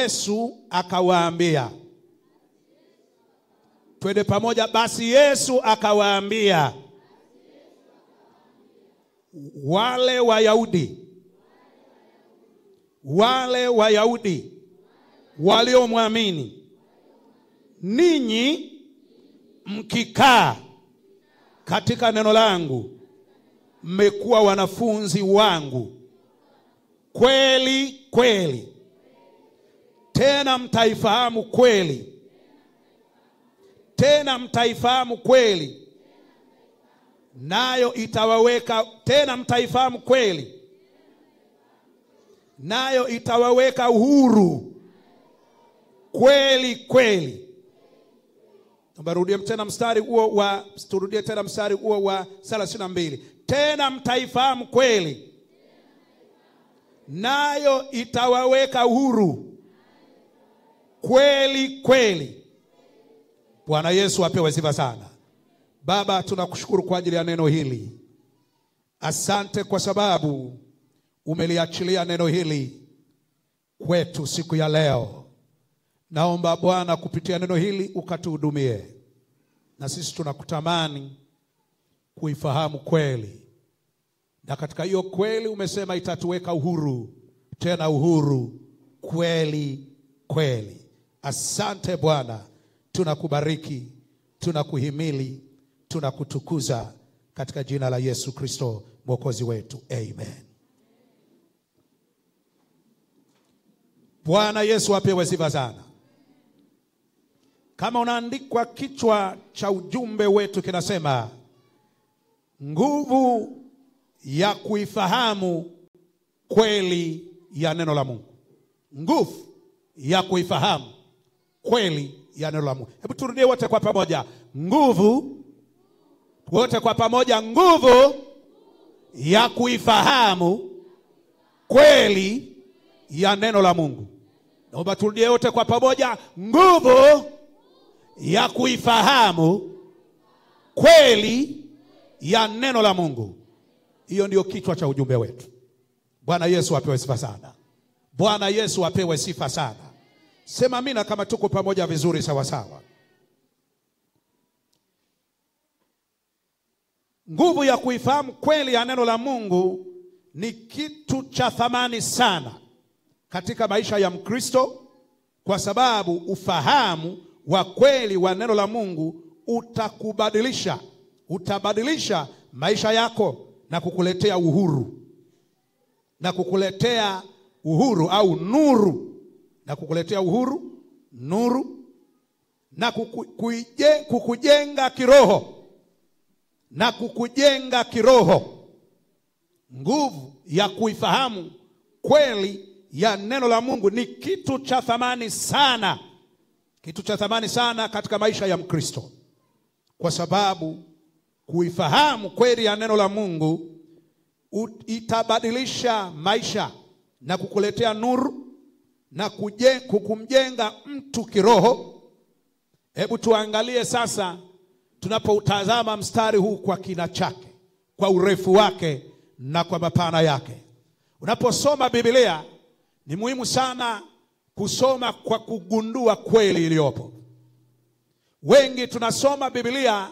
Yesu akawaambia. Twende pamoja. Basi Yesu akawaambia wale Wayahudi waliomwamini, ninyi mkikaa katika neno langu, mmekuwa wanafunzi wangu kweli kweli, tena mtaifahamu kweli, nayo itawaweka uhuru kweli kweli. Turudie tena mstari huo wa 32. Tena mtaifahamu kweli, nayo itawaweka uhuru kweli kweli. Bwana Yesu apewe sifa sana. Baba, tunakushukuru kwa ajili ya neno hili. Asante kwa sababu umeliachilia neno hili kwetu siku ya leo. Naomba Bwana kupitia neno hili ukatuhudumie. Na sisi tunakutamani kuifahamu kweli. Na katika hiyo kweli umesema itatuweka uhuru, tena uhuru kweli kweli. Asante Bwana, tunakubariki, tunakuhimili, tunakutukuza katika jina la Yesu Kristo Mwokozi wetu. Amen. Bwana Yesu apewe sifa sana. Kama unaandikwa, kichwa cha ujumbe wetu kinasema nguvu ya kuifahamu kweli ya neno la Mungu. Nguvu ya kuifahamu kweli ya neno la Mungu. Hebu turudie wote kwa pamoja. Nguvu ya kuifahamu kweli ya neno la Mungu. Naomba turudie wote kwa pamoja. Nguvu ya kuifahamu kweli ya neno la Mungu. Hiyo ndio kichwa cha ujumbe wetu. Bwana Yesu apewe sifa sana. Bwana Yesu apewe sifa sana. Sema amina kama tuko pamoja vizuri sawa sawa. Nguvu ya kuifahamu kweli ya neno la Mungu ni kitu cha thamani sana katika maisha ya Mkristo, kwa sababu ufahamu wa kweli wa neno la Mungu utabadilisha maisha yako na kukuletea uhuru. Au nuru. Na kukuletea nuru na kukujenga kiroho. Nguvu ya kuifahamu kweli ya neno la Mungu ni kitu cha thamani sana. Kitu cha thamani sana katika maisha ya Mkristo, kwa sababu kuifahamu kweli ya neno la Mungu itabadilisha maisha na kukuletea nuru na kukumjenga mtu kiroho. Hebu tuangalie sasa, tunapoutazama mstari huu kwa kina chake, kwa urefu wake na kwa mapana yake. Unaposoma Biblia ni muhimu sana kusoma kwa kugundua kweli iliyopo. Wengi tunasoma Biblia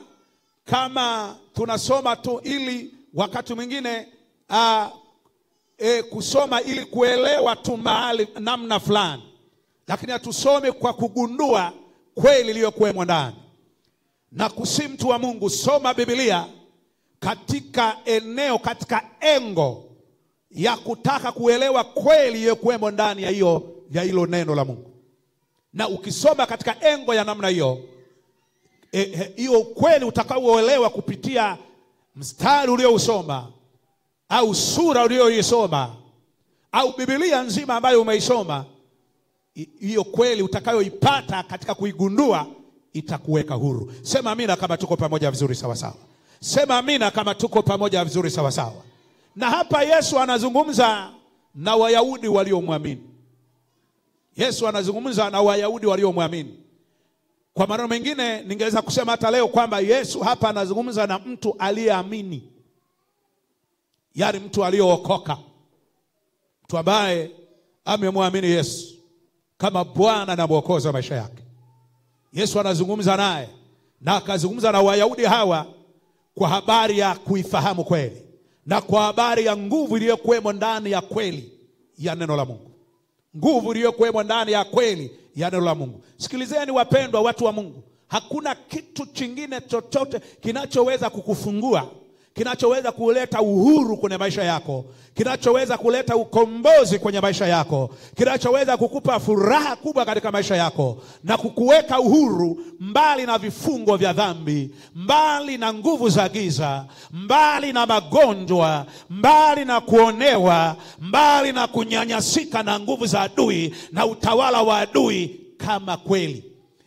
kama tunasoma tu ili wakati mwingine kusoma ili kuelewa tu mahali namna fulani, lakini hatusome kwa kugundua kweli iliyokuwemo ndani. Na kusi mtu wa Mungu, soma Biblia katika engo ya kutaka kuelewa kweli iliyokuwemo ndani ya hilo neno la Mungu. Na ukisoma katika engo ya namna hiyo, hiyo kweli utakaoelewa kupitia mstari uliousoma au sura ulioisoma au Biblia nzima ambayo umeisoma, hiyo kweli utakayoipata katika kuigundua itakuweka huru. Sema amina kama tuko pamoja vizuri sawa sawa. Sema amina kama tuko pamoja vizuri sawa sawa. Na hapa Yesu anazungumza na Wayahudi waliomwamini. Kwa maneno mengine ningeweza kusema hata leo kwamba Yesu hapa anazungumza na mtu aliyeamini. Yaani mtu aliyookoka. Mtu ambaye amemwamini Yesu kama Bwana na Mwokozi wa maisha yake. Yesu anazungumza naye na akazungumza na Wayahudi hawa kwa habari ya kuifahamu kweli na kwa habari ya nguvu iliyokuwemo ndani ya kweli ya neno la Mungu. Nguvu iliyokuwemo ndani ya kweli ya neno la Mungu. Sikilizeni wapendwa, watu wa Mungu. Hakuna kitu kingine chochote kinachoweza kukufungua, kinachoweza kuleta uhuru kwenye maisha yako, kinachoweza kuleta ukombozi kwenye maisha yako, kinachoweza kukupa furaha kubwa katika maisha yako na kukuweka uhuru mbali na vifungo vya dhambi, mbali na nguvu za giza, mbali na magonjwa, mbali na kuonewa, mbali na kunyanyasika na nguvu za adui na utawala wa adui, kama kweli.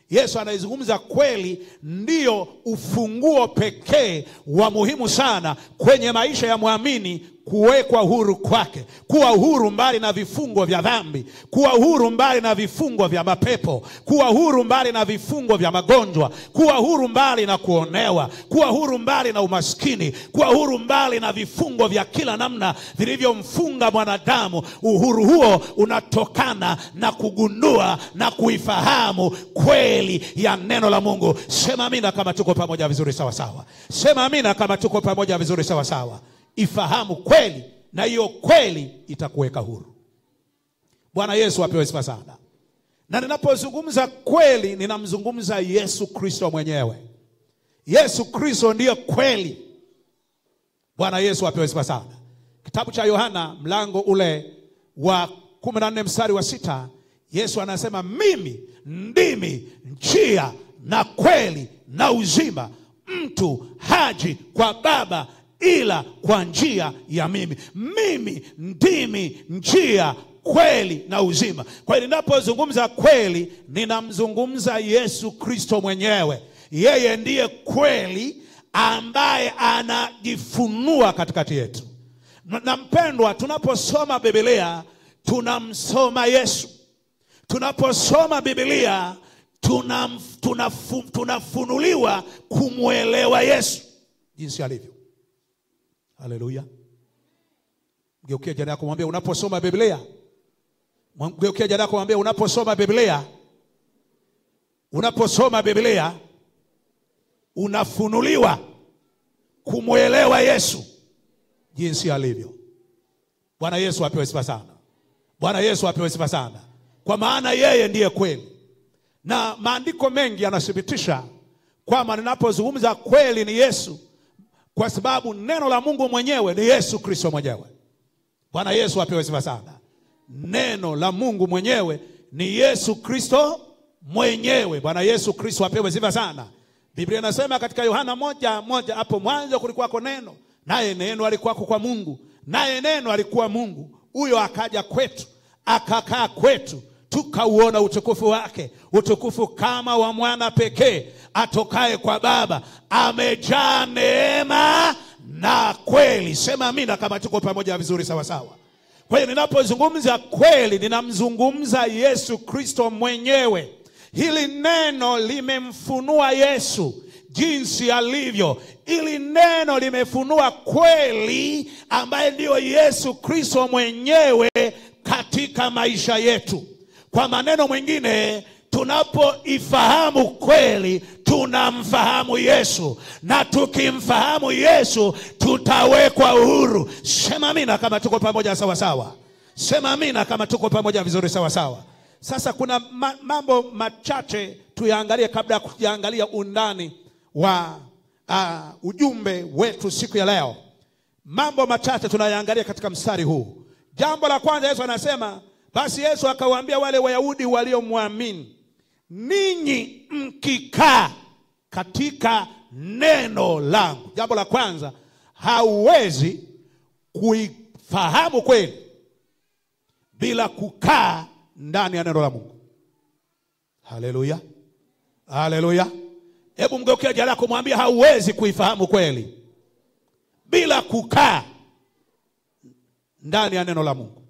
Yesu anaizungumza kweli ndiyo ufunguo pekee wa muhimu sana kwenye maisha ya muamini kuwekwa huru kwake. Kuwa huru mbali na vifungo vya dhambi, kuwa huru mbali na vifungo vya mapepo, kuwa huru mbali na vifungo vya magonjwa, kuwa huru mbali na kuonewa, kuwa huru mbali na umaskini, kuwa huru mbali na vifungo vya kila namna vilivyomfunga mwanadamu. Uhuru huo unatokana na kugundua na kuifahamu kweli ya neno la Mungu. Sema amina kama tuko pamoja vizuri sawa sawa. Sema amina kama tuko pamoja vizuri sawa sawa. Ifahamu kweli na hiyo kweli itakuweka huru. Bwana Yesu apewe sifa sana. Na ninapozungumza kweli, ninamzungumza Yesu Kristo mwenyewe. Yesu Kristo ndiye kweli. Bwana Yesu apewe sifa sana. Kitabu cha Yohana mlango ule wa 14 mstari wa 6, Yesu anasema, mimi ndimi njia na kweli na uzima, mtu haji kwa Baba ila kwa njia ya mimi. Mimi ndimi njia, kweli na uzima. Kwa hiyo ninapozungumza kweli, ninamzungumza Yesu Kristo mwenyewe. Yeye ndiye kweli ambaye anajifunua katikati yetu. Na mpendwa, tunaposoma Biblia tunamsoma Yesu. Tunaposoma Biblia tunafunuliwa kumwelewa Yesu jinsi alivyo. Haleluya. Mgeukie jirani yako mwambie, unaposoma Biblia. Mgeukie jirani yako mwambie, unaposoma Biblia, unaposoma Biblia unafunuliwa kumwelewa Yesu jinsi alivyo. Bwana Yesu apewe sifa sana. Bwana Yesu apewe sifa sana. Kwa maana yeye ndiye kweli. Na maandiko mengi yanathibitisha kwamba ninapozungumza kweli ni Yesu, kwa sababu neno la Mungu mwenyewe ni Yesu Kristo mwenyewe. Bwana Yesu apewe sifa sana. Neno la Mungu mwenyewe ni Yesu Kristo mwenyewe. Bwana Yesu Kristo apewe sifa sana. Biblia inasema katika Yohana 1:1, hapo mwanzo kulikuwako neno, naye neno alikuwako kwa Mungu, naye neno alikuwa Mungu. Huyo akaja kwetu, akakaa kwetu, tukauona utukufu wake, utukufu kama wa mwana pekee atokaye kwa Baba, amejaa neema na kweli. Sema amina kama tuko pamoja vizuri sawa sawa. Kwa hiyo ninapozungumza kweli, ninamzungumza Yesu Kristo mwenyewe. Hili neno limemfunua Yesu jinsi alivyo. Hili neno limefunua kweli ambaye ndio Yesu Kristo mwenyewe katika maisha yetu. Kwa maneno mengine, tunapoifahamu kweli, tunamfahamu Yesu. Na tukimfahamu Yesu, tutawekwa uhuru. Sema amina kama tuko pamoja sawa sawa. Sema amina kama tuko pamoja vizuri sawa sawa. Sasa kuna mambo machache tuyaangalie kabla ya kuangalia undani wa ujumbe wetu siku ya leo. Mambo machache tunayaangalia katika mstari huu. Jambo la kwanza, Yesu anasema, basi Yesu akawaambia wale Wayahudi waliomwamini, ninyi mkikaa katika neno langu. Jambo la kwanza, hauwezi kuifahamu kweli bila kukaa ndani ya neno la Mungu. Haleluya. Haleluya. Hebu mgeukie jirani yako mwambie, hauwezi kuifahamu kweli bila kukaa ndani ya neno la Mungu.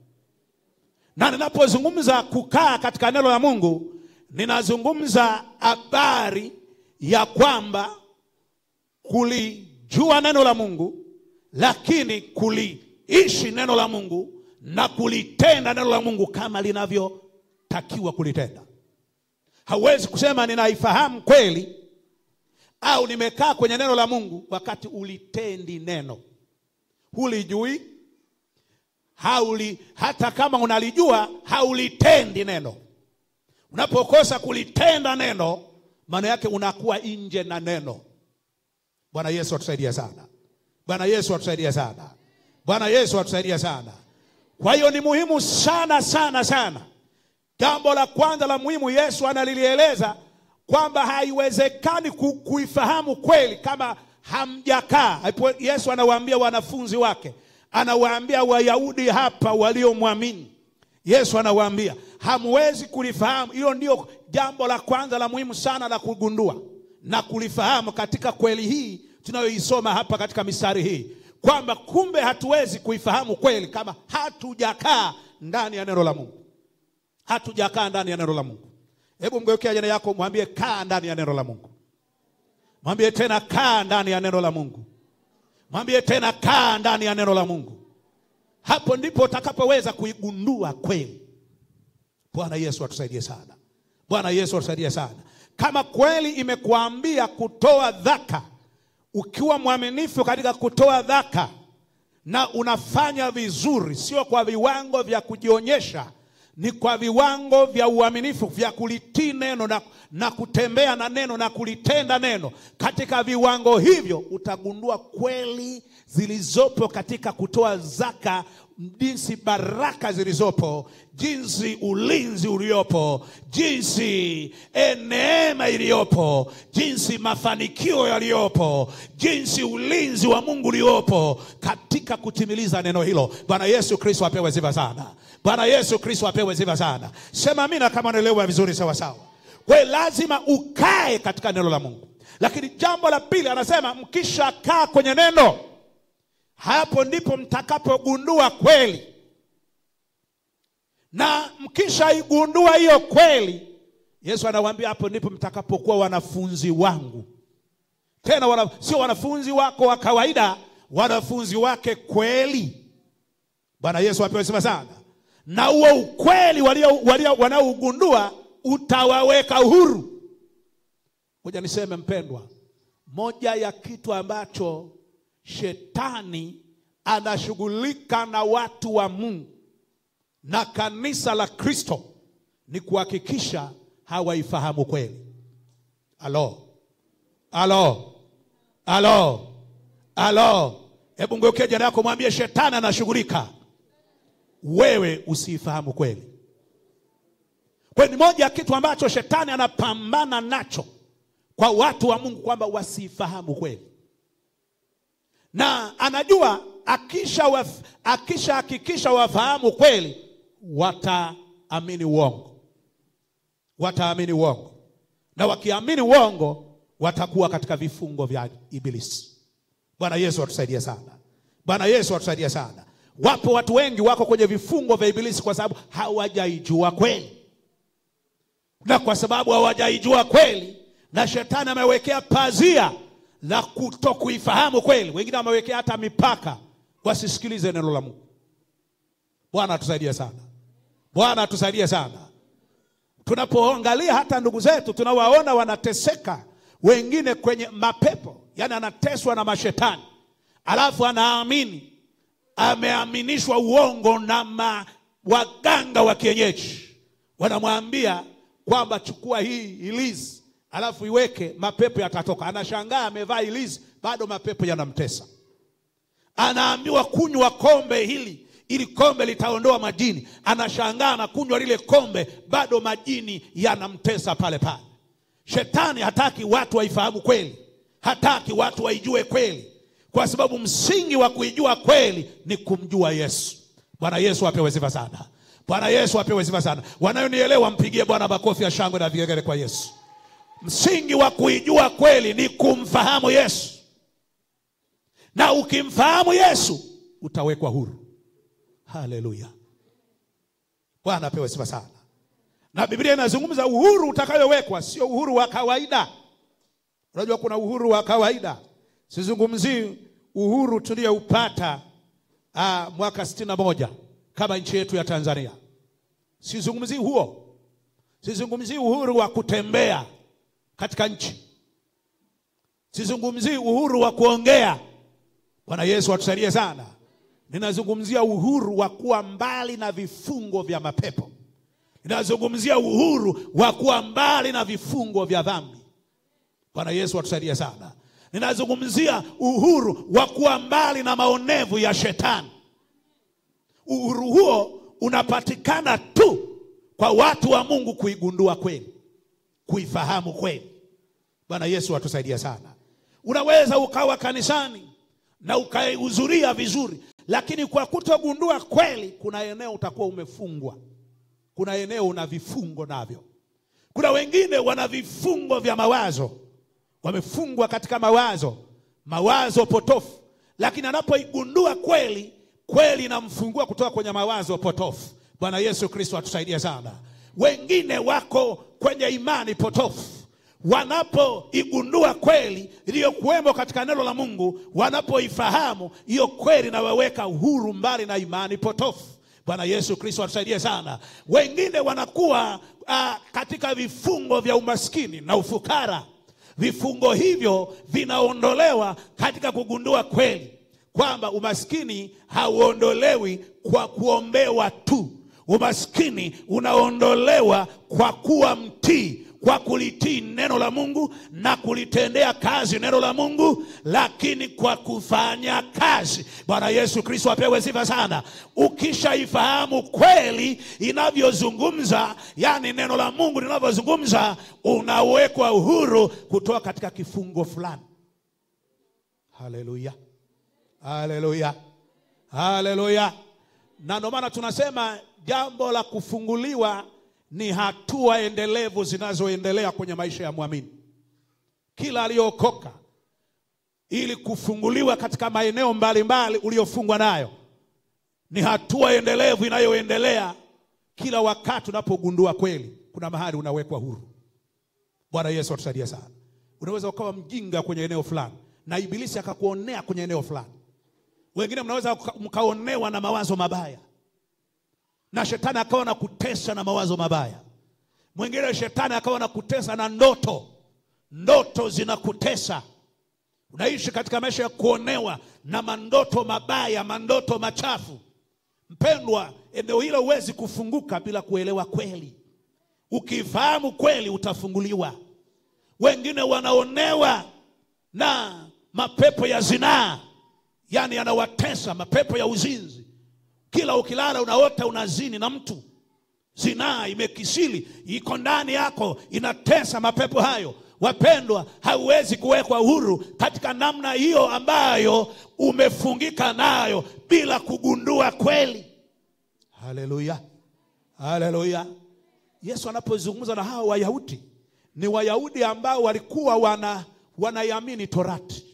Na ninapozungumza kukaa katika neno la Mungu, ninazungumza habari ya kwamba kulijua neno la Mungu, lakini kuliishi neno la Mungu na kulitenda neno la Mungu kama unayotakiwa kulitenda. Hauwezi kusema ninaifahamu kweli au nimekaa kwenye neno la Mungu wakati ulitendi neno. Hulijui, hata kama unalijua haulitendi neno. Unapokosa kulitenda neno, maana yake unakuwa nje na neno. Bwana Yesu atusaidie sana. Bwana Yesu atusaidie sana. Bwana Yesu atusaidie sana. Kwa hiyo ni muhimu sana sana sana. Jambo la kwanza la muhimu Yesu analilieleza kwamba haiwezekani kuifahamu kweli kama hamjakaa. Yesu anawaambia wanafunzi wake, anawaambia Wayahudi hapa waliomwamini. Yesu anawaambia hamwezi kulifahamu. Hilo ndio jambo la kwanza la muhimu sana la kugundua na kulifahamu katika kweli hii tunayoisoma hapa katika mistari hii, kwamba kumbe hatuwezi kuifahamu kweli kama hatujakaa ndani ya neno la Mungu. Hatujakaa ndani ya neno la Mungu. Hebu mgeukia jirani yako, mwambie kaa ndani ya neno la Mungu. Mwambie tena kaa ndani ya neno la Mungu. Mwambie tena kaa ndani ya neno la Mungu. Hapo ndipo utakapoweza kuigundua kweli. Bwana Yesu atusaidie sana. Bwana Yesu atusaidie sana. Kama kweli imekuambia kutoa zaka, ukiwa mwaminifu katika kutoa zaka na unafanya vizuri, sio kwa viwango vya kujionyesha, ni kwa viwango vya uaminifu vya kulitii neno na kutembea na neno na kulitenda neno. Katika viwango hivyo utagundua kweli zilizopo katika kutoa zaka, jinsi baraka zilizopo, jinsi ulinzi uliopo, jinsi neema iliyopo, jinsi mafanikio yaliyopo, jinsi ulinzi wa Mungu uliopo katika kutimiliza neno hilo. Bwana Yesu Kristo apewe sifa sana. Bwana Yesu Kristo apewe sifa sana. Sema amina kama unaelewa vizuri sawa sawa. Kwa lazima ukae katika neno la Mungu. Lakini jambo la pili anasema mkisha kaa kwenye neno, hapo ndipo mtakapogundua kweli. Na mkisha igundua hiyo kweli, Yesu anawaambia hapo ndipo mtakapokuwa wanafunzi wangu. Tena sio wanafunzi wako wa kawaida, wanafunzi wake kweli. Bwana Yesu apewe sifa sana. Na huo ukweli wanaougundua utawaweka huru. Ngoja niseme mpendwa, moja ya kitu ambacho Shetani anashughulika na watu wa Mungu na kanisa la Kristo ni kuhakikisha hawaifahamu kweli. Alo. Hebu ngeukie jirani yako, mwambie Shetani anashughulika wewe usifahamu kweli. Kwa ni moja ya kitu ambacho Shetani anapambana nacho kwa watu wa Mungu, kwamba wasifahamu kweli. Na anajua hakikisha wafahamu kweli, wataamini uongo. Wataamini uongo. Na wakiamini uongo, watakuwa katika vifungo vya Ibilisi. Bwana Yesu atusaidie sana. Bwana Yesu atusaidie sana. Wapo watu wengi wako kwenye vifungo vya Ibilisi kwa sababu hawajaijua kweli. Na kwa sababu hawajaijua kweli, na Shetani amewekea pazia la kutokuifahamu kweli. Wengine wamewekea hata mipaka wasisikilize neno la Mungu. Bwana atusaidie sana. Bwana atusaidie sana. Tunapoangalia hata ndugu zetu tunawaona wanateseka, wengine kwenye mapepo, yani anateswa na mashetani. Alafu anaamini, ameaminishwa uongo na waganga wa kienyeji. Wanamwambia kwamba chukua hii ilizi, alafu iweke, mapepo yatatoka. Anashangaa amevaa ilizi, bado mapepo yanamtesa. Anaambiwa kunywa kombe hili, ili kombe litaondoa majini. Anashangaa na kunywa lile kombe, bado majini yanamtesa pale pale. Shetani hataki watu waifahamu kweli. Hataki watu waijue kweli. Kwa sababu msingi wa kuijua kweli ni kumjua Yesu. Bwana Yesu apewe sifa sana. Bwana Yesu apewe sifa sana. Wanayonielewa mpigie Bwana makofi ya shangwe na vigelegele kwa Yesu. Msingi wa kuijua kweli ni kumfahamu Yesu. Na ukimfahamu Yesu utawekwa huru. Haleluya. Bwana apewe sifa sana. Na Biblia inazungumza uhuru utakayowekwa, sio uhuru wa kawaida. Unajua kuna uhuru wa kawaida. Sizungumzi uhuru tulioupata mwaka 61 kama nchi yetu ya Tanzania. Sizungumzi huo. Sizungumzii uhuru wa kutembea katika nchi. Sizungumzii uhuru wa kuongea. Bwana Yesu atusaidie sana. Ninazungumzia uhuru wa kuwa mbali na vifungo vya mapepo. Ninazungumzia uhuru wa kuwa mbali na vifungo vya dhambi. Bwana Yesu atusaidie sana. Ninazungumzia uhuru wa kuwa mbali na maonevu ya shetani. Uhuru huo unapatikana tu kwa watu wa Mungu kuigundua kweli, kuifahamu kweli. Bwana Yesu atusaidie sana. Unaweza ukawa kanisani na ukahudhuria vizuri, lakini kwa kutogundua kweli, kuna eneo utakuwa umefungwa. Kuna eneo una vifungo navyo. Kuna wengine wana vifungo vya mawazo. Wamefungwa katika mawazo potofu. Lakini anapoigundua kweli, kweli inamfungua kutoka kwenye mawazo potofu. Bwana Yesu Kristo atusaidie sana. Wengine wako kwenye imani potofu. Wanapoigundua kweli iliyokuwemo katika neno la Mungu, wanapoifahamu hiyo kweli, na waweka huru mbali na imani potofu. Bwana Yesu Kristo atusaidie sana. Wengine wanakuwa katika vifungo vya umaskini na ufukara. Vifungo hivyo vinaondolewa katika kugundua kweli kwamba umaskini hauondolewi kwa kuombewa tu. Umaskini unaondolewa kwa kuwa mtii, kwa kulitii neno la Mungu na kulitendea kazi neno la Mungu, lakini kwa kufanya kazi. Bwana Yesu Kristo apewe sifa sana. Ukishaifahamu kweli inavyozungumza, yani neno la Mungu linavyozungumza, unawekwa uhuru kutoka katika kifungo fulani. Haleluya. Haleluya. Haleluya. Na ndio maana tunasema jambo la kufunguliwa ni hatua endelevu zinazoendelea kwenye maisha ya muamini. Kila aliyookoka, ili kufunguliwa katika maeneo mbalimbali uliofungwa nayo, ni hatua endelevu inayoendelea kila wakati. Unapogundua kweli, kuna mahali unawekwa huru. Bwana Yesu atusaidie sana. Unaweza ukawa mjinga kwenye eneo fulani na ibilisi akakuonea kwenye eneo fulani. Wengine mnaweza mkaonewa na mawazo mabaya, na shetani akawa na kutesa na mawazo mabaya. Mwingine shetani akawa na kutesa na ndoto zinakutesa. Unaishi katika maisha ya kuonewa na mandoto mabaya, mandoto machafu. Mpendwa, eneo hilo huwezi kufunguka bila kuelewa kweli. Ukifahamu kweli utafunguliwa. Wengine wanaonewa na mapepo ya zinaa, yani yanawatesa, mapepo ya uzinzi. Kila ukilala unaota unazini na mtu. Zinaa imekisili, iko ndani yako, inatesa mapepo hayo. Wapendwa, hauwezi kuwekwa huru katika namna hiyo ambayo umefungika nayo bila kugundua kweli. Haleluya. Haleluya. Yesu anapozungumza na hao Wayahudi, ni Wayahudi ambao walikuwa wanaiamini Torati.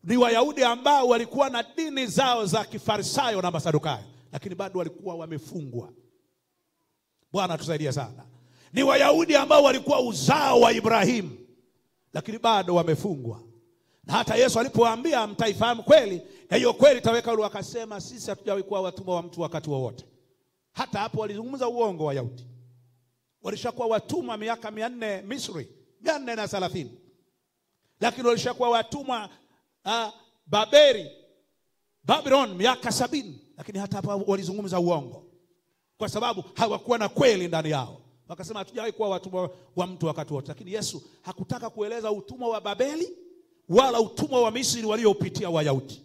Ni Wayahudi ambao walikuwa na dini zao za Kifarisayo na Masadukayo, lakini bado walikuwa wamefungwa. Bwana tusaidie sana. Ni Wayahudi ambao walikuwa uzao wa Ibrahimu, lakini bado wamefungwa. Na hata Yesu alipowaambia mtaifahamu kweli, na hiyo kweli itaweka huru, akasema sisi hatujawahi kuwa watumwa wa mtu wakati wowote. Hata hapo walizungumza uongo Wayahudi. Walishakuwa watumwa miaka 400 Misri, 430. Lakini walishakuwa watumwa Babylon miaka 70. Lakini hata hapo walizungumza uongo, kwa sababu hawakuwa na kweli ndani yao. Wakasema hatujawahi kuwa watumwa wa mtu wakati wote. Lakini Yesu hakutaka kueleza utumwa wa Babeli wala utumwa wa Misri waliopitia Wayahudi.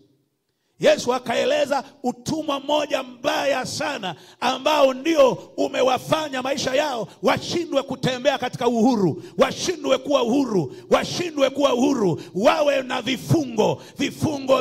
Yesu akaeleza utumwa mmoja mbaya sana ambao ndio umewafanya maisha yao washindwe kutembea katika uhuru, washindwe kuwa uhuru, washindwe kuwa uhuru, wawe na vifungo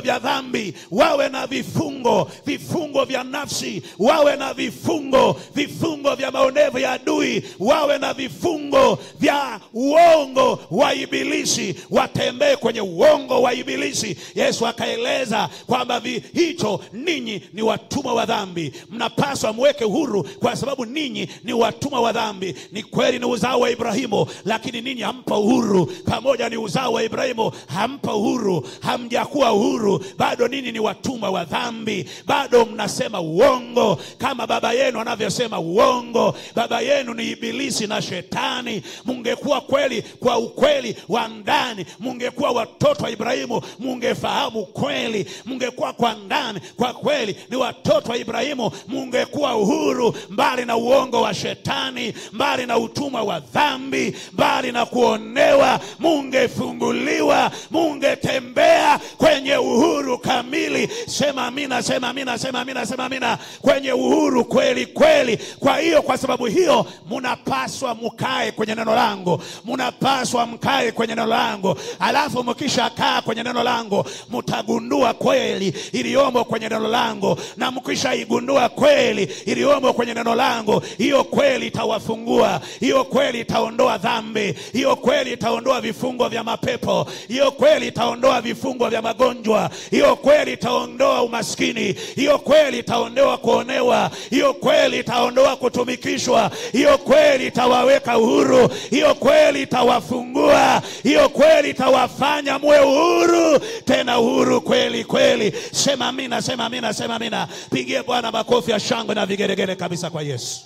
vya dhambi, wawe na vifungo vya nafsi, wawe na vifungo vya maonevu ya adui, wawe na vifungo vya uongo wa ibilisi, watembee kwenye uongo wa ibilisi. Yesu akaeleza kwamba kipindi hicho ninyi ni watumwa wa dhambi. Mnapaswa mweke huru kwa sababu ninyi ni watumwa wa dhambi. Ni kweli ni uzao wa Ibrahimu, lakini ninyi hampa uhuru. Pamoja ni uzao wa Ibrahimu, hampa uhuru. Hamjakuwa huru, bado ninyi ni watumwa wa dhambi. Bado mnasema uongo kama baba yenu anavyosema uongo. Baba yenu ni Ibilisi na Shetani. Mungekuwa kweli kwa ukweli wa ndani, mungekuwa watoto wa Ibrahimu, mungefahamu kweli. Mungekuwa kwa ndani kwa kweli ni watoto wa Ibrahimu, mungekuwa uhuru, mbali na uongo wa Shetani, mbali na utumwa wa dhambi, mbali na kuonewa. Mungefunguliwa, mungetembea kwenye uhuru kamili. Sema amina, sema amina, sema amina, sema amina. Kwenye uhuru kweli kweli. Kwa hiyo, kwa sababu hiyo, munapaswa mkae kwenye neno langu. Munapaswa mkae kwenye neno langu. Alafu mkisha kaa kwenye neno langu, mtagundua kweli iliyomo kwenye neno langu. Na mkisha igundua kweli iliyomo kwenye neno langu, hiyo kweli itawafungua. Hiyo kweli itaondoa dhambi. Hiyo kweli itaondoa vifungo vya mapepo. Hiyo kweli itaondoa vifungo vya magonjwa. Hiyo kweli itaondoa umaskini. Hiyo kweli itaondoa kuonewa. Hiyo kweli itaondoa kutumikishwa. Hiyo kweli itawaweka uhuru. Hiyo kweli itawafungua. Hiyo kweli itawafanya muwe uhuru, tena uhuru kweli kweli. Sema amina, sema amina, sema amina. Pigie Bwana makofi ya shangwe na vigelegele kabisa kwa Yesu.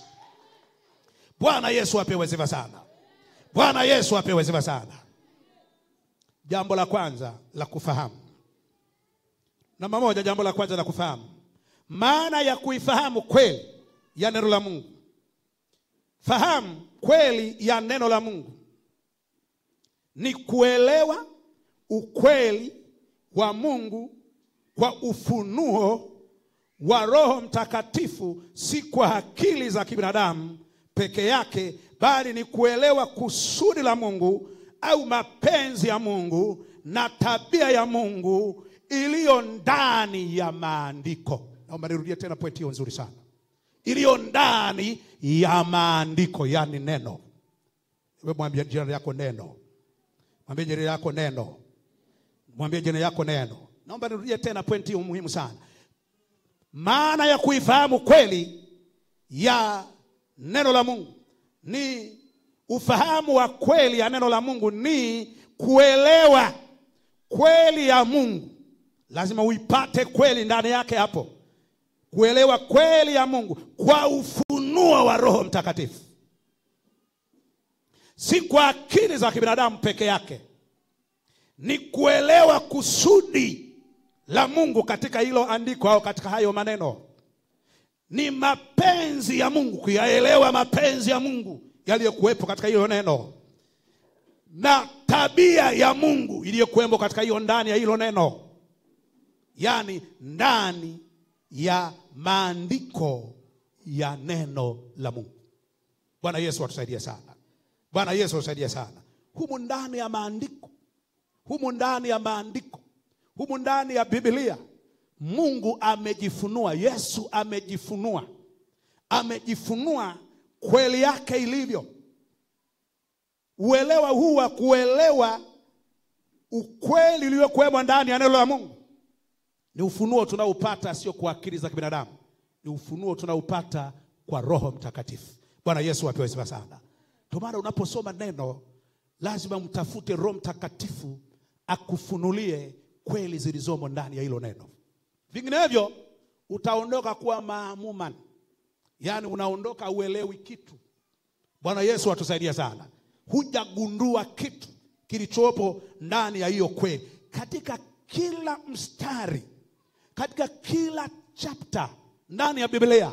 Bwana Yesu apewe sifa sana. Bwana Yesu apewe sifa sana. Jambo la kwanza la kufahamu. Namba moja, jambo la kwanza la kufahamu. Maana ya kuifahamu kweli ya neno la Mungu. Fahamu kweli ya neno la Mungu ni kuelewa ukweli wa Mungu kwa ufunuo wa Roho Mtakatifu, si kwa akili za kibinadamu peke yake, bali ni kuelewa kusudi la Mungu au mapenzi ya Mungu na tabia ya Mungu iliyo ndani ya maandiko. Naomba nirudie tena pointi hiyo nzuri sana. Iliyo ndani ya maandiko, yani neno. Wewe mwambie jirani yako neno. Mwambie jirani yako neno. Mwambie jirani yako neno. Naomba nirudie tena pointi hiyo muhimu sana. Maana ya kuifahamu kweli ya neno la Mungu ni ufahamu wa kweli ya neno la Mungu ni kuelewa kweli ya Mungu. Lazima uipate kweli ndani yake hapo. Kuelewa kweli ya Mungu kwa ufunuo wa Roho Mtakatifu, si kwa akili za kibinadamu peke yake. Ni kuelewa kusudi la Mungu katika hilo andiko au katika hayo maneno. Ni mapenzi ya Mungu, kuyaelewa mapenzi ya Mungu yaliyokuwepo katika hilo neno, na tabia ya Mungu iliyokuwepo katika hiyo, ndani ya hilo neno, yani ndani ya maandiko ya neno la Mungu. Bwana Yesu atusaidie sana. Bwana Yesu atusaidie sana. Humu ndani ya maandiko, humu ndani ya maandiko, humu ndani ya Biblia, Mungu amejifunua. Yesu amejifunua. Amejifunua kweli yake ilivyo. Uelewa huu wa kuelewa ukweli uliokuwemo ndani ya neno la Mungu ni ufunuo tunaupata sio kwa akili za kibinadamu. Ni ufunuo tunaupata kwa Roho Mtakatifu. Bwana Yesu apewe sifa sana. Ndio maana unaposoma neno lazima mtafute Roho Mtakatifu akufunulie kweli zilizomo ndani ya hilo neno. Vinginevyo utaondoka kuwa maamuman. Yani unaondoka uelewi kitu. Bwana Yesu atusaidie sana. Hujagundua kitu kilichopo ndani ya hiyo kweli. Katika kila mstari, katika kila chapter ndani ya Biblia,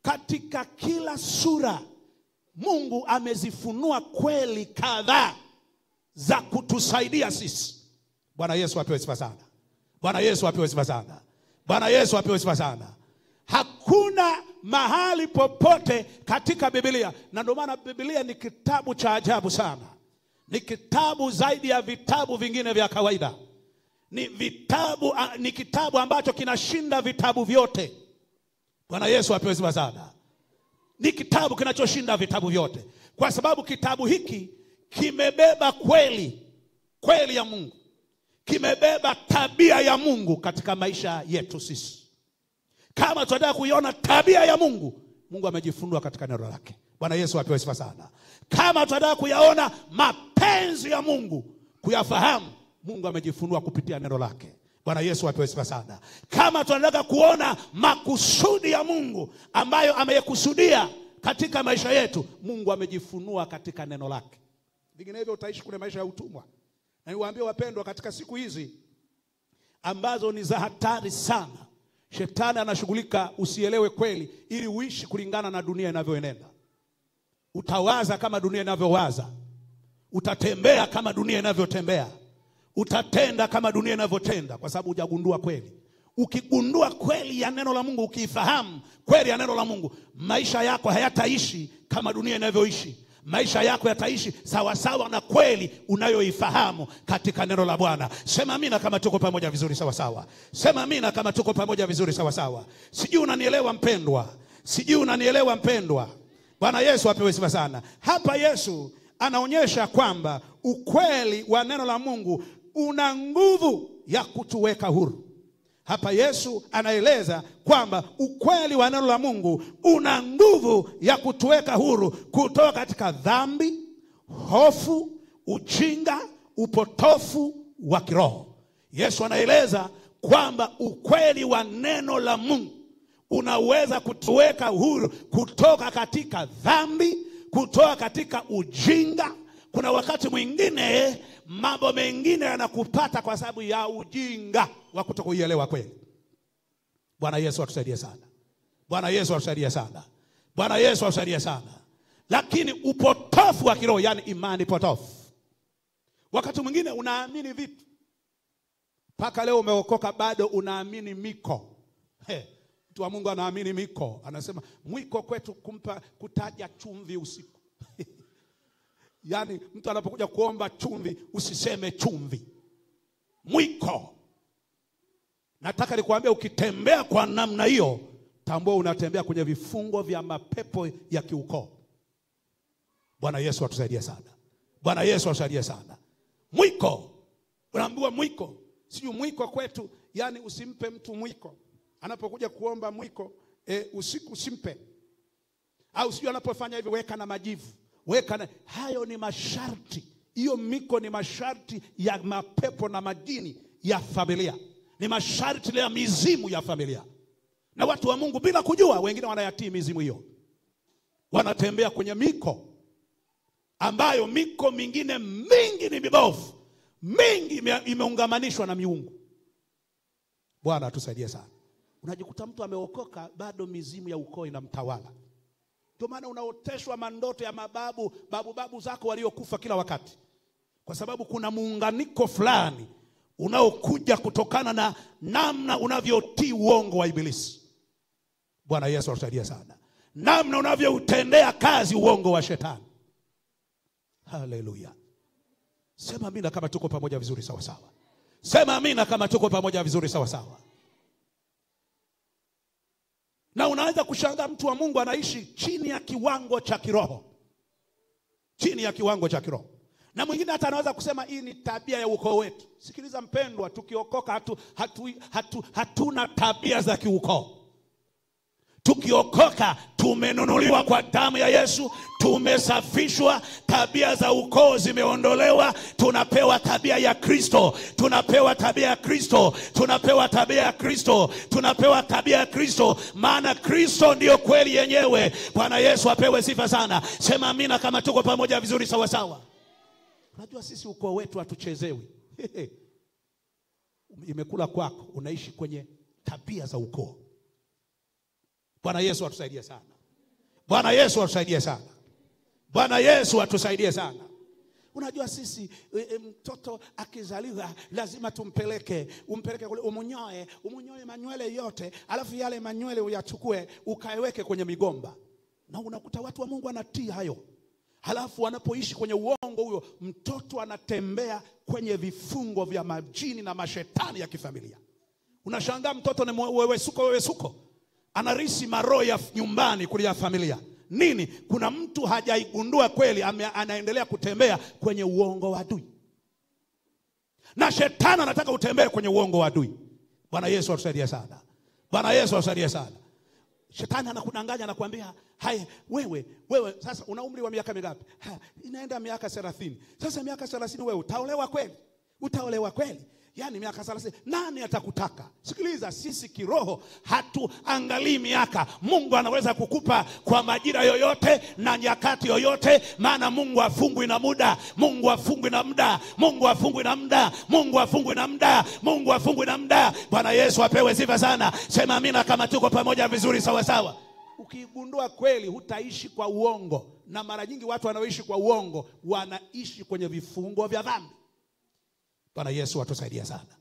katika kila sura, Mungu amezifunua kweli kadhaa za kutusaidia sisi. Bwana Yesu apewe sifa sana. Bwana Yesu apewe sifa sana. Bwana Yesu apewe sifa sana. Hakuna mahali popote katika Biblia, na ndio maana Biblia ni kitabu cha ajabu sana. Ni kitabu zaidi ya vitabu vingine vya kawaida. Ni kitabu ambacho kinashinda vitabu vyote. Bwana Yesu apewe sifa sana. Ni kitabu kinachoshinda vitabu vyote, kwa sababu kitabu hiki kimebeba kweli ya Mungu. kimebeba tabia ya Mungu katika maisha yetu sisi. Kama tunataka kuiona tabia ya Mungu, Mungu amejifunua katika neno lake. Bwana Yesu apewe sifa sana. Kama tunataka kuyaona mapenzi ya Mungu, kuyafahamu, Mungu amejifunua kupitia neno lake. Bwana Yesu apewe sifa sana. Kama tunataka kuona makusudi ya Mungu ambayo ameyekusudia katika maisha yetu, Mungu amejifunua katika neno lake. Vinginevyo utaishi kwenye maisha ya utumwa. Na niwaambie wapendwa, katika siku hizi ambazo ni za hatari sana, shetani anashughulika usielewe kweli ili uishi kulingana na dunia inavyoenenda. Utawaza kama dunia inavyowaza. Utatembea kama dunia inavyotembea. Utatenda kama dunia inavyotenda, kwa sababu hujagundua kweli. Ukigundua kweli ya neno la Mungu, ukifahamu kweli ya neno la Mungu, maisha yako hayataishi kama dunia inavyoishi. Maisha yako yataishi sawa sawa na kweli unayoifahamu katika neno la Bwana. Sema amina kama tuko pamoja vizuri sawa sawa. Sema amina kama tuko pamoja vizuri sawa sawa. Sijui unanielewa mpendwa. Sijui unanielewa mpendwa. Bwana Yesu apewe sifa sana. Hapa Yesu anaonyesha kwamba ukweli wa neno la Mungu una nguvu ya kutuweka huru. Hapa Yesu anaeleza kwamba ukweli wa neno la Mungu una nguvu ya kutuweka huru kutoka katika dhambi, hofu, ujinga, upotofu wa kiroho. Yesu anaeleza kwamba ukweli wa neno la Mungu unaweza kutuweka huru kutoka katika dhambi, kutoka katika ujinga. Kuna wakati mwingine mambo mengine yanakupata kwa sababu ya ujinga wa kutokuielewa kweli. Bwana Yesu atusaidie sana. Bwana Yesu atusaidie sana. Bwana Yesu atusaidie sana. Lakini upotofu wa kiroho, yani imani potofu. Wakati mwingine unaamini vitu, mpaka leo umeokoka bado unaamini miko. Mtu wa Mungu anaamini miko. Anasema mwiko kwetu kutaja chumvi usiku. Yani mtu anapokuja kuomba chumvi, usiseme chumvi. Mwiko. Nataka nikuambia, ukitembea kwa namna hiyo, tambua unatembea kwenye vifungo vya mapepo ya kiukoo. Bwana Yesu atusaidie sana. Bwana Yesu atusaidie sana. Mwiko. Unaambiwa mwiko. Sio mwiko kwetu, yani usimpe mtu mwiko. Anapokuja kuomba mwiko, usiku usimpe. Au sio anapofanya hivyo, weka na majivu. Weka na, hayo ni masharti. Hiyo miko ni masharti ya mapepo na majini ya familia. Ni masharti ya mizimu ya familia. Na watu wa Mungu bila kujua, wengine wanayatii mizimu hiyo. Wanatembea kwenye miko ambayo miko mingine mingi ni mibovu. Mingi imeungamanishwa na miungu. Bwana atusaidie sana. Unajikuta mtu ameokoka bado mizimu ya ukoo inamtawala. Ndio maana unaoteshwa mandoto ya babu zako waliokufa kila wakati. Kwa sababu kuna muunganiko fulani unaokuja kutokana na namna unavyotii uongo wa ibilisi. Bwana Yesu atusaidie sana. Namna unavyoutendea kazi uongo wa shetani. Haleluya. Sema amina kama tuko pamoja vizuri sawa sawa. Sema amina kama tuko pamoja vizuri sawa sawa. Na unaweza kushangaa mtu wa Mungu anaishi chini ya kiwango cha kiroho. Chini ya kiwango cha kiroho. Na mwingine hata anaweza kusema hii ni tabia ya ukoo wetu. Sikiliza mpendwa, tukiokoka hatuna tabia za kiukoo. Tukiokoka tumenunuliwa kwa damu ya Yesu, tumesafishwa, tabia za ukoo zimeondolewa, tunapewa tabia ya Kristo, tunapewa tabia ya Kristo, tunapewa tabia ya Kristo, tunapewa tabia ya Kristo, maana Kristo ndio kweli yenyewe. Bwana Yesu apewe sifa sana. Sema amina kama tuko pamoja vizuri sawa sawa. Unajua sisi ukoo wetu hatuchezewi. Imekula kwako, unaishi kwenye tabia za ukoo. Bwana Yesu atusaidie sana. Bwana Yesu atusaidie sana. Bwana Yesu atusaidie sana. Unajua sisi mtoto akizaliwa lazima umpeleke kule umunyoe manywele yote, alafu yale manywele uyachukue ukaiweke kwenye migomba. Na unakuta watu wa Mungu wanatii hayo. Halafu wanapoishi kwenye uongo huyo, mtoto anatembea kwenye vifungo vya majini na mashetani ya kifamilia. Unashangaa mtoto ni wewe suko. Anarisi maroho ya nyumbani kulia familia. Nini? Kuna mtu hajaigundua kweli, anaendelea kutembea kwenye uongo wa adui. Na shetani anataka utembee kwenye uongo wa adui. Bwana Yesu atusaidie sana. Bwana Yesu atusaidie sana. Shetani anakudanganya, anakuambia, "Hai, wewe sasa una umri wa miaka mingapi?" Inaenda miaka 30. Sasa miaka 30 wewe utaolewa kweli? Utaolewa kweli? Yaani miaka 30 nani atakutaka? Sikiliza, sisi kiroho hatuangalii miaka. Mungu anaweza kukupa kwa majira yoyote na nyakati yoyote, maana Mungu hafungwi na muda. Mungu hafungwi na muda. Mungu hafungwi na muda. Mungu hafungwi na muda. Mungu hafungwi na muda. Bwana Yesu apewe sifa sana. Sema amina kama tuko pamoja vizuri sawa sawa. Ukigundua kweli hutaishi kwa uongo, na mara nyingi watu wanaoishi kwa uongo wanaishi kwenye vifungo vya dhambi. Bwana Yesu atusaidie sana.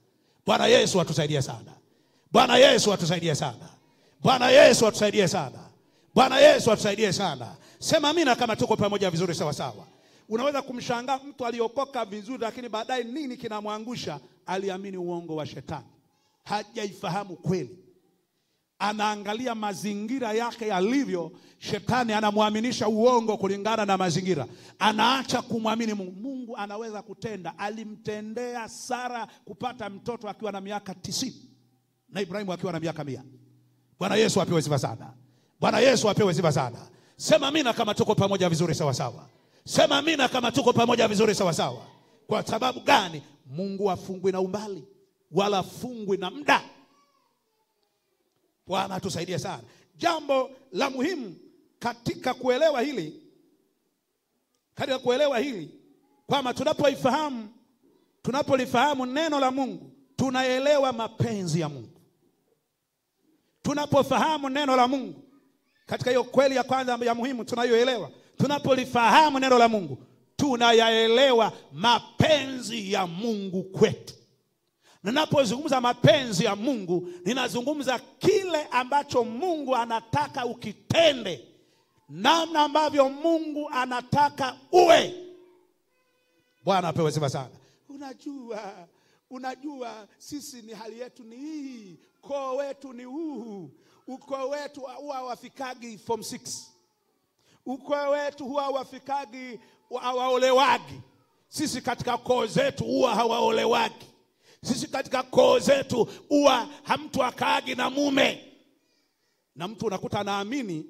Bwana Yesu atusaidie sana. Bwana Yesu atusaidie sana. Bwana Yesu atusaidie sana. Bwana Yesu atusaidie sana. Sema amina kama tuko pamoja vizuri sawa sawa. Unaweza kumshangaa mtu aliokoka vizuri, lakini baadaye nini kinamwangusha? Aliamini uongo wa shetani. Hajaifahamu kweli. Anaangalia mazingira yake yalivyo. Shetani anamuaminisha uongo kulingana na mazingira. Anaacha kumwamini Mungu. Mungu anaweza kutenda. Alimtendea Sara kupata mtoto akiwa na miaka 90 na Ibrahimu akiwa na miaka 100. Bwana Yesu apewe sifa sana. Bwana Yesu apewe sifa sana. Sema amina kama tuko pamoja vizuri sawa sawa. Sema amina kama tuko pamoja vizuri sawa sawa. Kwa sababu gani? Mungu hafungwi na umbali wala hafungwi na muda. Bwana tusaidie sana. Jambo la muhimu katika kuelewa hili, kwamba tunapolifahamu neno la Mungu, tunaelewa mapenzi ya Mungu. Tunapofahamu neno la Mungu, katika hiyo kweli ya kwanza ya muhimu tunayoelewa, tunapolifahamu neno la Mungu, tunayaelewa mapenzi ya Mungu kwetu. Ninapozungumza mapenzi ya Mungu, ninazungumza kile ambacho Mungu anataka ukitende, namna ambavyo Mungu anataka uwe. Bwana apewe sifa sana. Unajua sisi ni hali yetu ni hii, ukoo wetu ni huu. Ukoo wetu huwa wafikagi form 6. Ukoo wetu huwa wafikagi hawaolewagi. Sisi katika koo zetu huwa hawaolewagi. Sisi katika koo zetu huwa mtu akaagi na mume. Na mtu unakuta anaamini,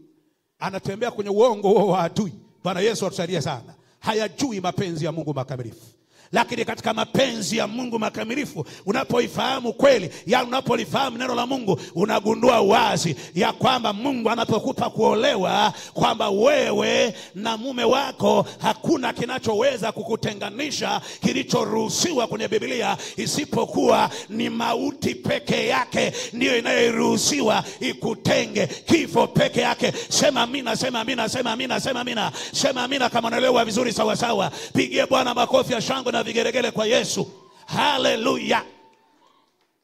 anatembea kwenye uongo huo wa adui. Bwana Yesu atusaidie sana. Hayajui mapenzi ya Mungu makamilifu. Lakini katika mapenzi ya Mungu makamilifu, unapoifahamu kweli, ya unapolifahamu neno la Mungu, unagundua wazi ya kwamba Mungu anapokupa kuolewa, kwamba wewe na mume wako hakuna kinachoweza kukutenganisha. Kilichoruhusiwa kwenye Biblia isipokuwa ni mauti peke yake ndiyo inayoruhusiwa ikutenge, kifo peke yake. Sema amina, sema amina, sema amina, sema amina. Sema amina kama unaelewa vizuri sawa sawa. Pigie Bwana makofi ya shangwe na vigeregele kwa Yesu. Haleluya.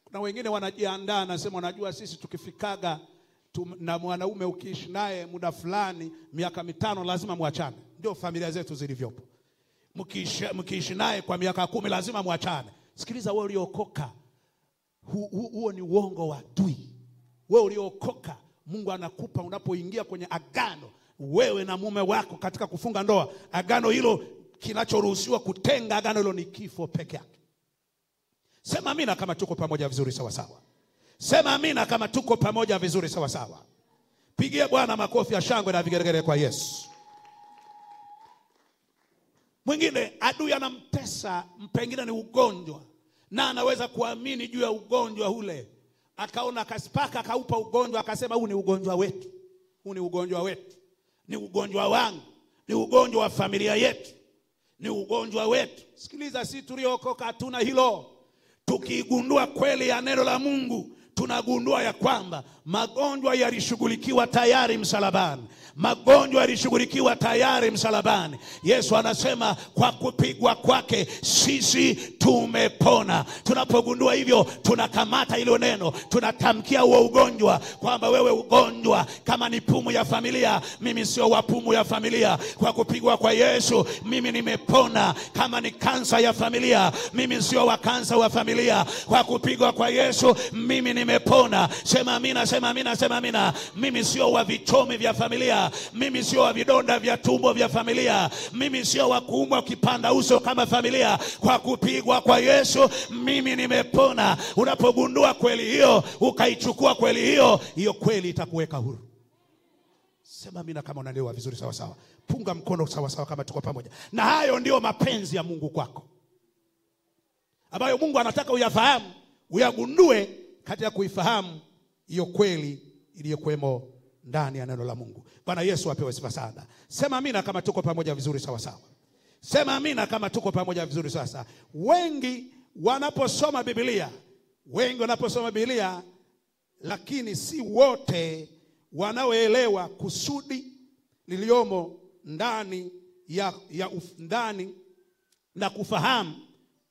Kuna wengine wanajiandaa, nasema unajua sisi tukifikaga na mwanaume ukiishi naye muda fulani, miaka 5 lazima muachane. Ndio familia zetu zilivyopo. Mkiishi naye kwa miaka 10 lazima muachane. Sikiliza wewe uliokoka, huo ni uongo wa adui. Wewe uliokoka, Mungu anakupa unapoingia kwenye agano wewe na mume wako katika kufunga ndoa, agano hilo kinachoruhusiwa kutenga agano hilo ni kifo peke yake. Sema amina kama tuko pamoja vizuri sawa sawa. Sema amina kama tuko pamoja vizuri sawa sawa. Pigia Bwana makofi ya shangwe na vigeregere kwa Yesu. Mwingine adui anamtesa, pengine ni ugonjwa, na anaweza kuamini juu ya ugonjwa ule. Akaona kaspaka, akaupa ugonjwa, akasema huu ni ugonjwa wetu. Huu ni ugonjwa wetu. Ni ugonjwa wangu. Ni ugonjwa wa familia yetu. Ni ugonjwa wetu. Sikiliza, si tuliokoka hatuna hilo. Tukigundua kweli ya neno la Mungu, tunagundua ya kwamba magonjwa yalishughulikiwa tayari msalabani. Magonjwa yalishughulikiwa tayari msalabani. Yesu anasema kwa kupigwa kwake sisi tumepona. Tunapogundua hivyo, tunakamata hilo neno, tunatamkia huo ugonjwa kwamba wewe ugonjwa, kama ni pumu ya familia, mimi sio wa pumu ya familia. Kwa kupigwa kwa Yesu mimi nimepona. Kama ni kansa ya familia, mimi sio wa kansa wa familia. Kwa kupigwa kwa Yesu mimi nimepona. Sema amina, sema amina, sema amina. Mimi sio wa vichomi vya familia. Mimi sio wa vidonda vya tumbo vya familia. Mimi sio wa kuumwa kipanda uso kama familia. Kwa kupigwa kwa Yesu mimi nimepona. Unapogundua kweli hiyo, ukaichukua kweli hiyo, hiyo kweli itakuweka huru. Sema amina kama unaelewa vizuri sawa sawa. Punga mkono sawa sawa kama tuko pamoja. Na hayo ndio mapenzi ya Mungu kwako, ambayo Mungu anataka uyafahamu, uyagundue katika kuifahamu hiyo kweli iliyokuwemo ndani ya neno la Mungu. Bwana Yesu apewe sifa sana. Sema amina kama tuko pamoja vizuri sawa sawa. Sema amina kama tuko pamoja vizuri sasa. Wengi wanaposoma Biblia, lakini si wote wanaoelewa kusudi liliomo ndani ndani na kufahamu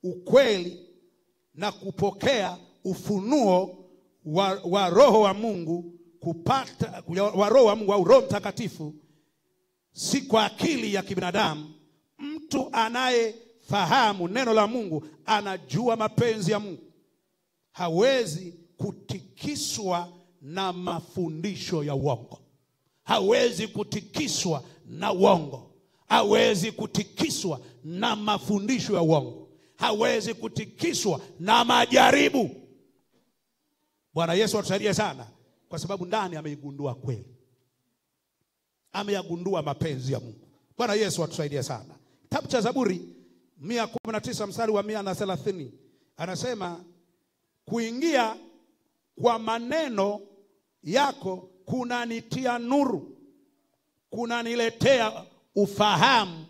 ukweli na kupokea ufunuo wa Roho wa Mungu, kupata wa Roho wa Mungu au Roho Mtakatifu, si kwa akili ya kibinadamu. Mtu anayefahamu neno la Mungu anajua mapenzi ya Mungu. Hawezi kutikiswa na mafundisho ya uongo. Hawezi kutikiswa na uongo. Hawezi kutikiswa na mafundisho ya uongo. Hawezi kutikiswa na majaribu. Bwana Yesu atusaidie sana, kwa sababu ndani ameigundua kweli. Ameyagundua mapenzi ya Mungu. Bwana Yesu atusaidie sana. Kitabu cha Zaburi 119 mstari wa 130 anasema, kuingia kwa maneno yako kunanitia nuru, kunaniletea ufahamu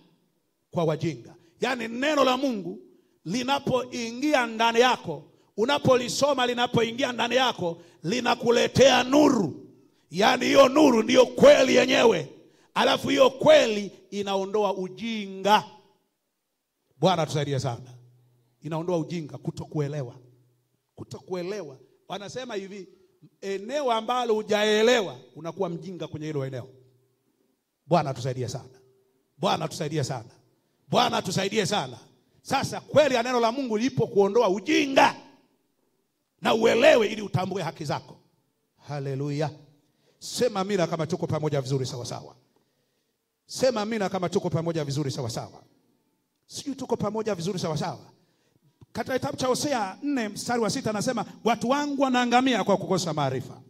kwa wajinga. Yani neno la Mungu linapoingia ndani yako, unapolisoma linapoingia ndani yako, linakuletea nuru. Yani hiyo nuru ndiyo kweli yenyewe. Alafu hiyo kweli inaondoa ujinga. Bwana tusaidie sana. Inaondoa ujinga, kutokuelewa. Kutokuelewa. Wanasema hivi, eneo ambalo hujaelewa unakuwa mjinga kwenye hilo eneo. Bwana tusaidie sana. Bwana tusaidie sana. Bwana tusaidie sana. Sasa kweli ya neno la Mungu lipo kuondoa ujinga na uelewe, ili utambue haki zako. Haleluya. Sema amina kama tuko pamoja vizuri sawa sawa. Sema amina kama tuko pamoja vizuri sawa sawa. Sijui tuko pamoja vizuri sawa sawa. Katika kitabu cha Hosea 4 mstari wa 6 anasema, watu wangu wanaangamia kwa kukosa maarifa.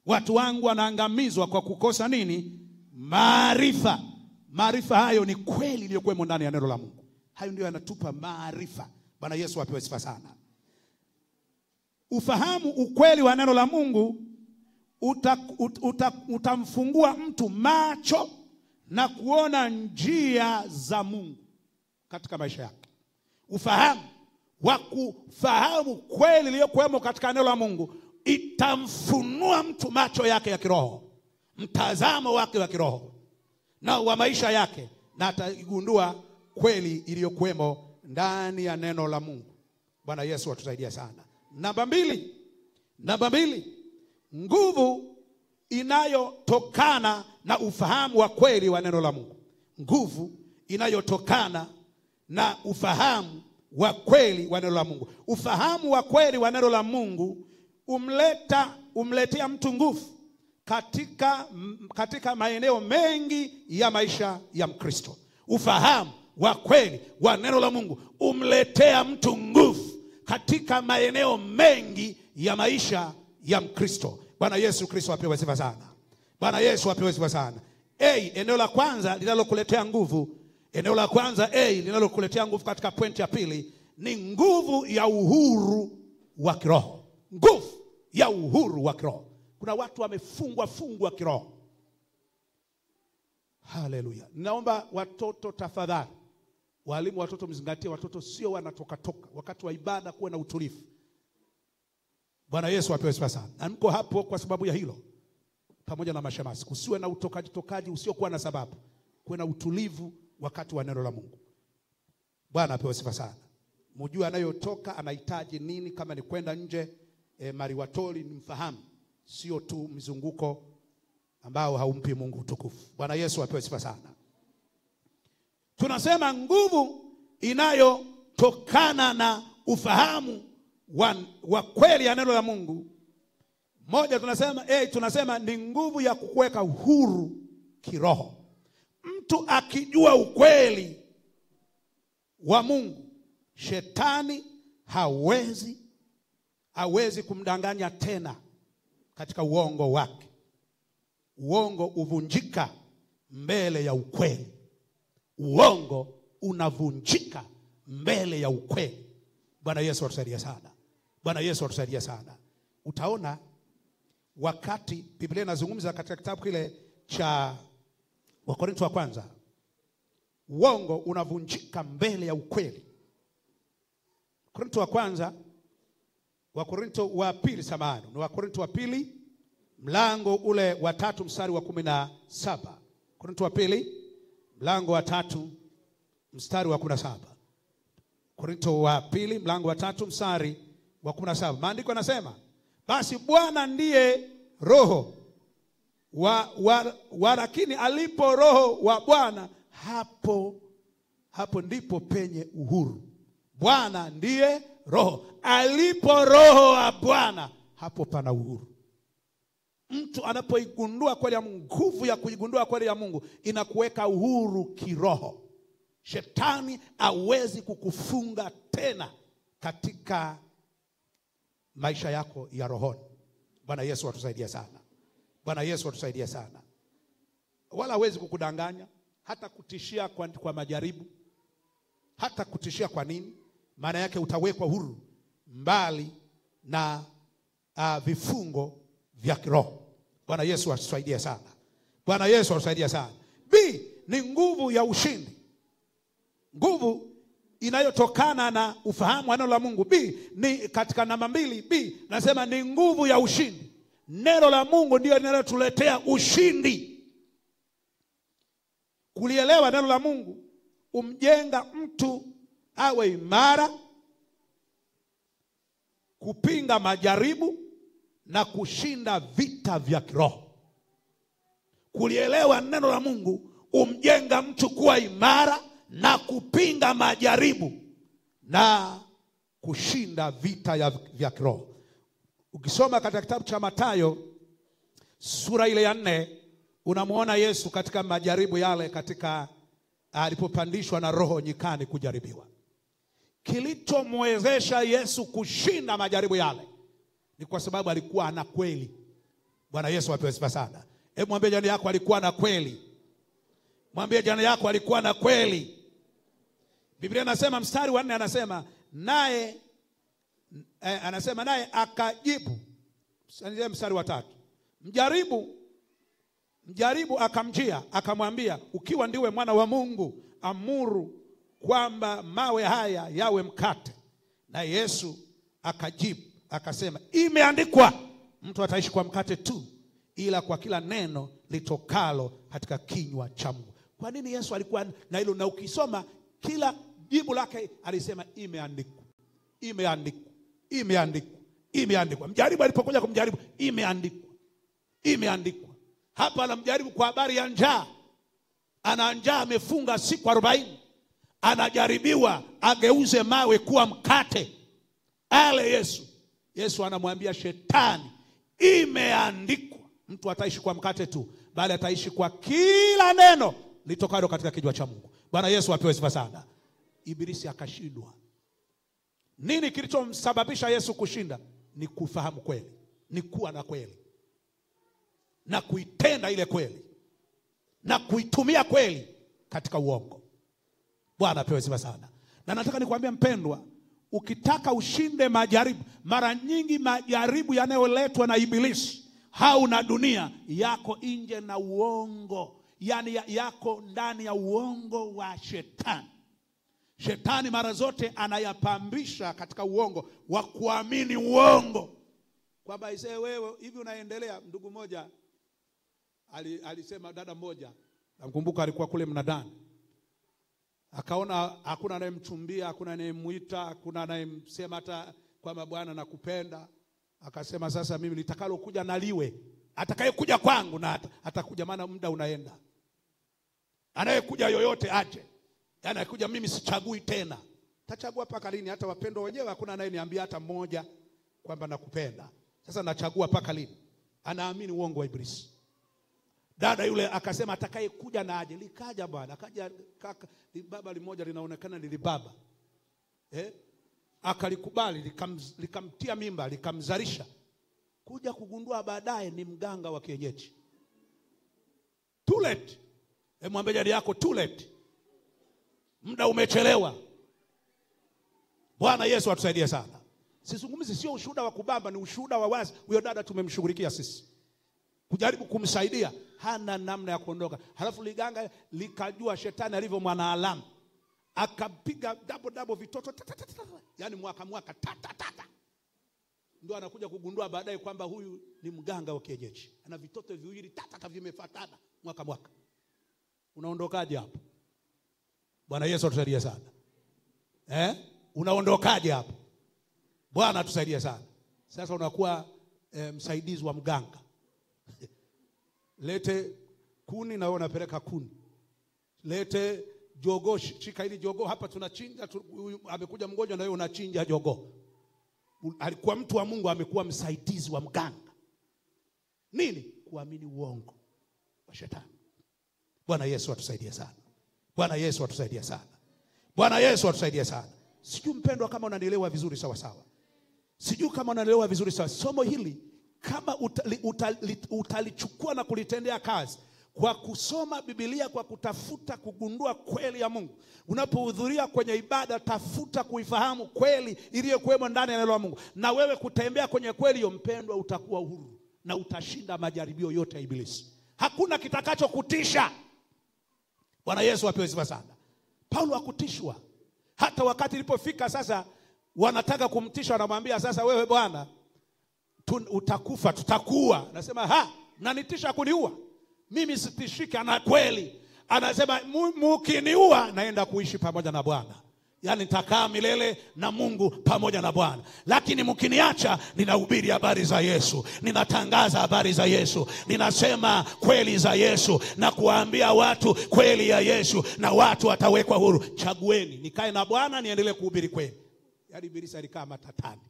Watu wangu wanaangamizwa kwa kukosa nini? Maarifa. Maarifa hayo ni kweli iliyokuwemo ndani ya neno la Mungu. Hayo ndio yanatupa maarifa. Bwana Yesu apewe sifa sana. Ufahamu ukweli wa neno la Mungu utamfungua mtu macho na kuona njia za Mungu katika maisha yake. Ufahamu wa kufahamu kweli iliyokuwemo katika neno la Mungu itamfunua mtu macho yake ya kiroho, mtazamo wake wa kiroho na wa maisha yake, na atagundua kweli iliyokuwemo ndani ya neno la Mungu. Bwana Yesu atusaidie sana. Namba mbili, nguvu inayotokana na ufahamu wa kweli wa neno la Mungu. Nguvu inayotokana na ufahamu wa kweli wa neno la Mungu. Ufahamu wa kweli wa neno la Mungu umletea mtu nguvu katika maeneo mengi ya maisha ya Mkristo. Ufahamu wa kweli wa neno la Mungu umletea mtu nguvu katika maeneo mengi ya maisha ya Mkristo. Bwana Yesu Kristo apewe sifa sana. Bwana Yesu apewe sifa sana. Eneo la kwanza linalokuletea nguvu. Eneo la kwanza linalokuletea nguvu katika pointi ya pili ni nguvu ya uhuru wa kiroho. Nguvu ya uhuru wa kiroho. Kuna watu wamefungwa kiroho. Haleluya. Naomba watoto tafadhali, walimu watoto mzingatie, watoto sio wanatoka wakati wa ibada, kuwa na utulivu. Bwana Yesu apewe sifa sana. Na mko hapo kwa sababu ya hilo, pamoja na mashemasi. Kusiwe na utokaji usiokuwa na sababu. Kuwe na utulivu wakati wa neno la Mungu. Bwana apewe sifa sana. Mjue anayotoka anahitaji nini. Kama ni kwenda nje, mariwatoli ni mfahamu, sio tu mzunguko ambao haumpi Mungu utukufu. Bwana Yesu apewe sifa sana. Tunasema nguvu inayotokana na ufahamu wa kweli ya neno la Mungu. Moja tunasema ni nguvu ya kukuweka huru kiroho. Mtu akijua ukweli wa Mungu, shetani hawezi kumdanganya tena katika uongo wake. Uongo uvunjika mbele ya ukweli. Uongo unavunjika mbele ya ukweli. Bwana Yesu atusaidie sana. Bwana Yesu atusaidie sana. Utaona wakati Biblia inazungumza katika kitabu kile cha Wakorintho wa kwanza, uongo unavunjika mbele ya ukweli. Wakorintho wa kwanza, Wakorintho wa pili samahani, ni Wakorintho wa pili mlango ule wa 3 mstari wa 17. Wakorintho wa pili mlango wa 3 mstari wa 17. Wakorintho wa pili mlango wa 3 mstari wa 17. Maandiko yanasema, basi Bwana ndiye roho lakini alipo roho wa Bwana hapo ndipo penye uhuru. Bwana ndiye roho. Alipo roho wa Bwana hapo pana uhuru. Mtu anapoigundua kweli ya Mungu, nguvu ya kuigundua kweli ya Mungu inakuweka uhuru kiroho. Shetani hawezi kukufunga tena katika maisha yako ya rohoni. Bwana Yesu atusaidie sana. Bwana Yesu atusaidie sana. Wala hawezi kukudanganya, hata kutishia kwa majaribu, hata kutishia kwa nini? Maana yake utawekwa huru mbali na vifungo vya kiroho. Bwana Yesu atusaidie sana. Bwana Yesu atusaidie sana. B ni nguvu ya ushindi. Nguvu inayotokana na ufahamu wa neno la Mungu. B ni katika namba 2, B nasema ni nguvu ya ushindi. Neno la Mungu ndio linalotuletea ushindi. Kulielewa neno la Mungu umjenga mtu awe imara, kupinga majaribu na kushinda vita vya kiroho. Kulielewa neno la Mungu umjenga mtu kuwa imara na kupinga majaribu na kushinda vita vya kiroho. Ukisoma katika kitabu cha Mathayo sura ile ya 4, unamuona Yesu katika majaribu yale, katika alipopandishwa na Roho nyikani kujaribiwa. Kilichomwezesha Yesu kushinda majaribu yale ni kwa sababu alikuwa ana kweli. Bwana Yesu apewe sifa sana. Hebu mwambie jirani yako alikuwa na kweli. Mwambie jirani yako alikuwa na kweli. Biblia inasema mstari wa 4 anasema naye akajibu. Mstari wa 3. Mjaribu akamjia akamwambia, ukiwa ndiwe mwana wa Mungu, amuru kwamba mawe haya yawe mkate. Na Yesu akajibu akasema, imeandikwa, mtu ataishi kwa mkate tu, ila kwa kila neno litokalo katika kinywa cha Mungu. Kwa nini Yesu alikuwa na hilo? Na ukisoma kila jibu lake alisema imeandikwa. Imeandikwa. Imeandikwa. Imeandikwa. Mjaribu alipokuja kumjaribu, imeandikwa. Imeandikwa. Hapa anamjaribu kwa habari ya njaa. Ana njaa, amefunga siku 40. Anajaribiwa ageuze mawe kuwa mkate. Yesu anamwambia shetani, imeandikwa. Mtu ataishi kwa mkate tu, bali ataishi kwa kila neno litokalo katika kinywa cha Mungu. Bwana Yesu apewe sifa sana. Ibilisi akashindwa. Nini kilichomsababisha Yesu kushinda? Ni kufahamu kweli, ni kuwa na kweli, na kuitenda ile kweli, na kuitumia kweli katika uongo. Bwana apewe sifa sana. Na nataka nikwambie mpendwa, ukitaka ushinde majaribu, mara nyingi majaribu yanayoletwa na ibilisi au na dunia yako nje na uongo, yani yako ndani ya uongo wa shetani. Shetani mara zote anayapambisha katika uongo wa kuamini uongo. Kwamba isee wewe hivi unaendelea. Ndugu moja alisema, dada moja nakumbuka alikuwa kule mnadani, akaona hakuna anayemchumbia, hakuna anayemuita, hakuna anayemsema hata kwamba Bwana nakupenda. Akasema sasa mimi nitakalo kuja naliwe, atakayekuja kwangu na atakuja, maana muda unaenda. Anayekuja yoyote aje, anayekuja mimi sichagui tena. Tachagua paka lini? Hata wapendwa wenyewe hakuna anayeniambia hata mmoja kwamba nakupenda. Sasa nachagua paka lini? Anaamini uongo wa Ibilisi. Dada yule akasema atakaye kuja na aje. Likaja bwana, akaja kaka, baba limoja linaonekana lilibaba. Akalikubali, likamtia mimba, likamzalisha. Kuja kugundua baadaye ni mganga wa kienyeji. Too late. Mwambie jirani yako too late. Muda umechelewa. Bwana Yesu atusaidie sana. Sizungumzi sio ushuhuda wa kubamba, ni ushuhuda wa wazi. Huyo dada tumemshughulikia sisi, kujaribu kumsaidia, hana namna ya kuondoka. Halafu liganga likajua shetani alivyo mwanaalamu, akapiga double vitoto yani mwaka tata. Ndio anakuja kugundua baadaye kwamba huyu ni mganga wa kienyeji. Ana vitoto viwili tata vimefuatana mwaka. Unaondokaje hapo? Bwana Yesu atusaidie sana. Unaondokaje hapo? Bwana atusaidie sana. Sasa unakuwa msaidizi wa mganga. Lete kuni na wewe unapeleka kuni. Lete jogoo, shika hili jogoo hapa tunachinja, amekuja mgonjwa na wewe unachinja jogoo. Alikuwa mtu wa Mungu, amekuwa msaidizi wa mganga. Nini? Kuamini uongo wa shetani. Bwana Yesu atusaidie sana. Bwana Yesu atusaidie sana. Bwana Yesu atusaidie sana. Sijui mpendwa kama unanielewa vizuri sawa sawa. Sijui kama unanielewa vizuri sawa. Somo hili kama utalichukua na kulitendea kazi kwa kusoma Biblia, kwa kutafuta kugundua kweli ya Mungu. Unapohudhuria kwenye ibada, tafuta kuifahamu kweli iliyokuwemo ndani ya neno la Mungu. Na wewe kutembea kwenye kweli hiyo, mpendwa, utakuwa huru na utashinda majaribio yote ya Ibilisi. Hakuna kitakacho kutisha. Bwana Yesu apewe sifa sana. Paulo hakutishwa. Hata wakati ilipofika sasa wanataka kumtisha, wanamwambia sasa, wewe bwana utakufa, tutakuwa. Anasema mnanitisha kuniua? Mimi sitishiki. Ana kweli. Anasema mkiniua naenda kuishi pamoja na Bwana. Yaani nitakaa milele na Mungu pamoja na Bwana. Lakini mkiniacha, ninahubiri habari za Yesu, ninatangaza habari za Yesu, ninasema kweli za Yesu na kuwaambia watu kweli ya Yesu, na watu watawekwa huru. Chagueni, nikae na Bwana niendelee kuhubiri kweli. Yaani Ibilisi alikaa matatani.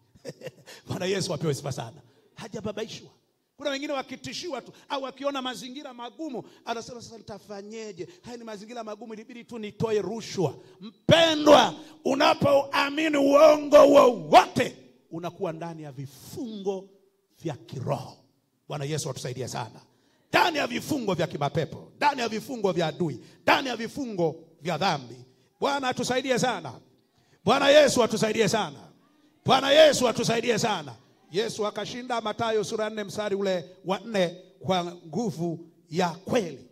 Bwana Yesu apewe sifa sana. Hajababaishwa. Kuna wengine wakitishiwa tu au wakiona mazingira magumu, anasema sasa nitafanyeje? Haya ni mazingira magumu, ilibidi tu nitoe rushwa. Mpendwa, unapoamini uongo wowote, unakuwa ndani ya vifungo vya kiroho. Bwana Yesu atusaidie sana. Ndani ya vifungo vya kimapepo, ndani ya vifungo vya adui, ndani ya vifungo vya dhambi. Bwana atusaidie sana. Bwana Yesu atusaidie sana. Bwana Yesu atusaidie sana. Yesu akashinda, Mathayo sura 4 mstari ule wa 4, kwa nguvu ya kweli.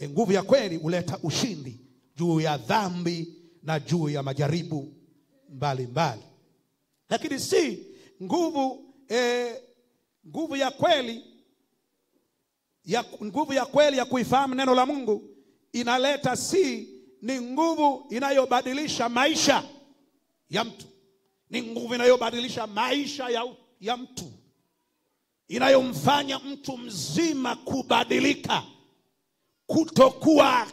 Nguvu ya kweli huleta ushindi juu ya dhambi na juu ya majaribu mbalimbali. Lakini si nguvu ya kweli ya kuifahamu neno la Mungu inaleta, ni nguvu inayobadilisha maisha ya mtu. Ni nguvu inayobadilisha maisha ya mtu, inayomfanya mtu mzima kubadilika, kutokuwa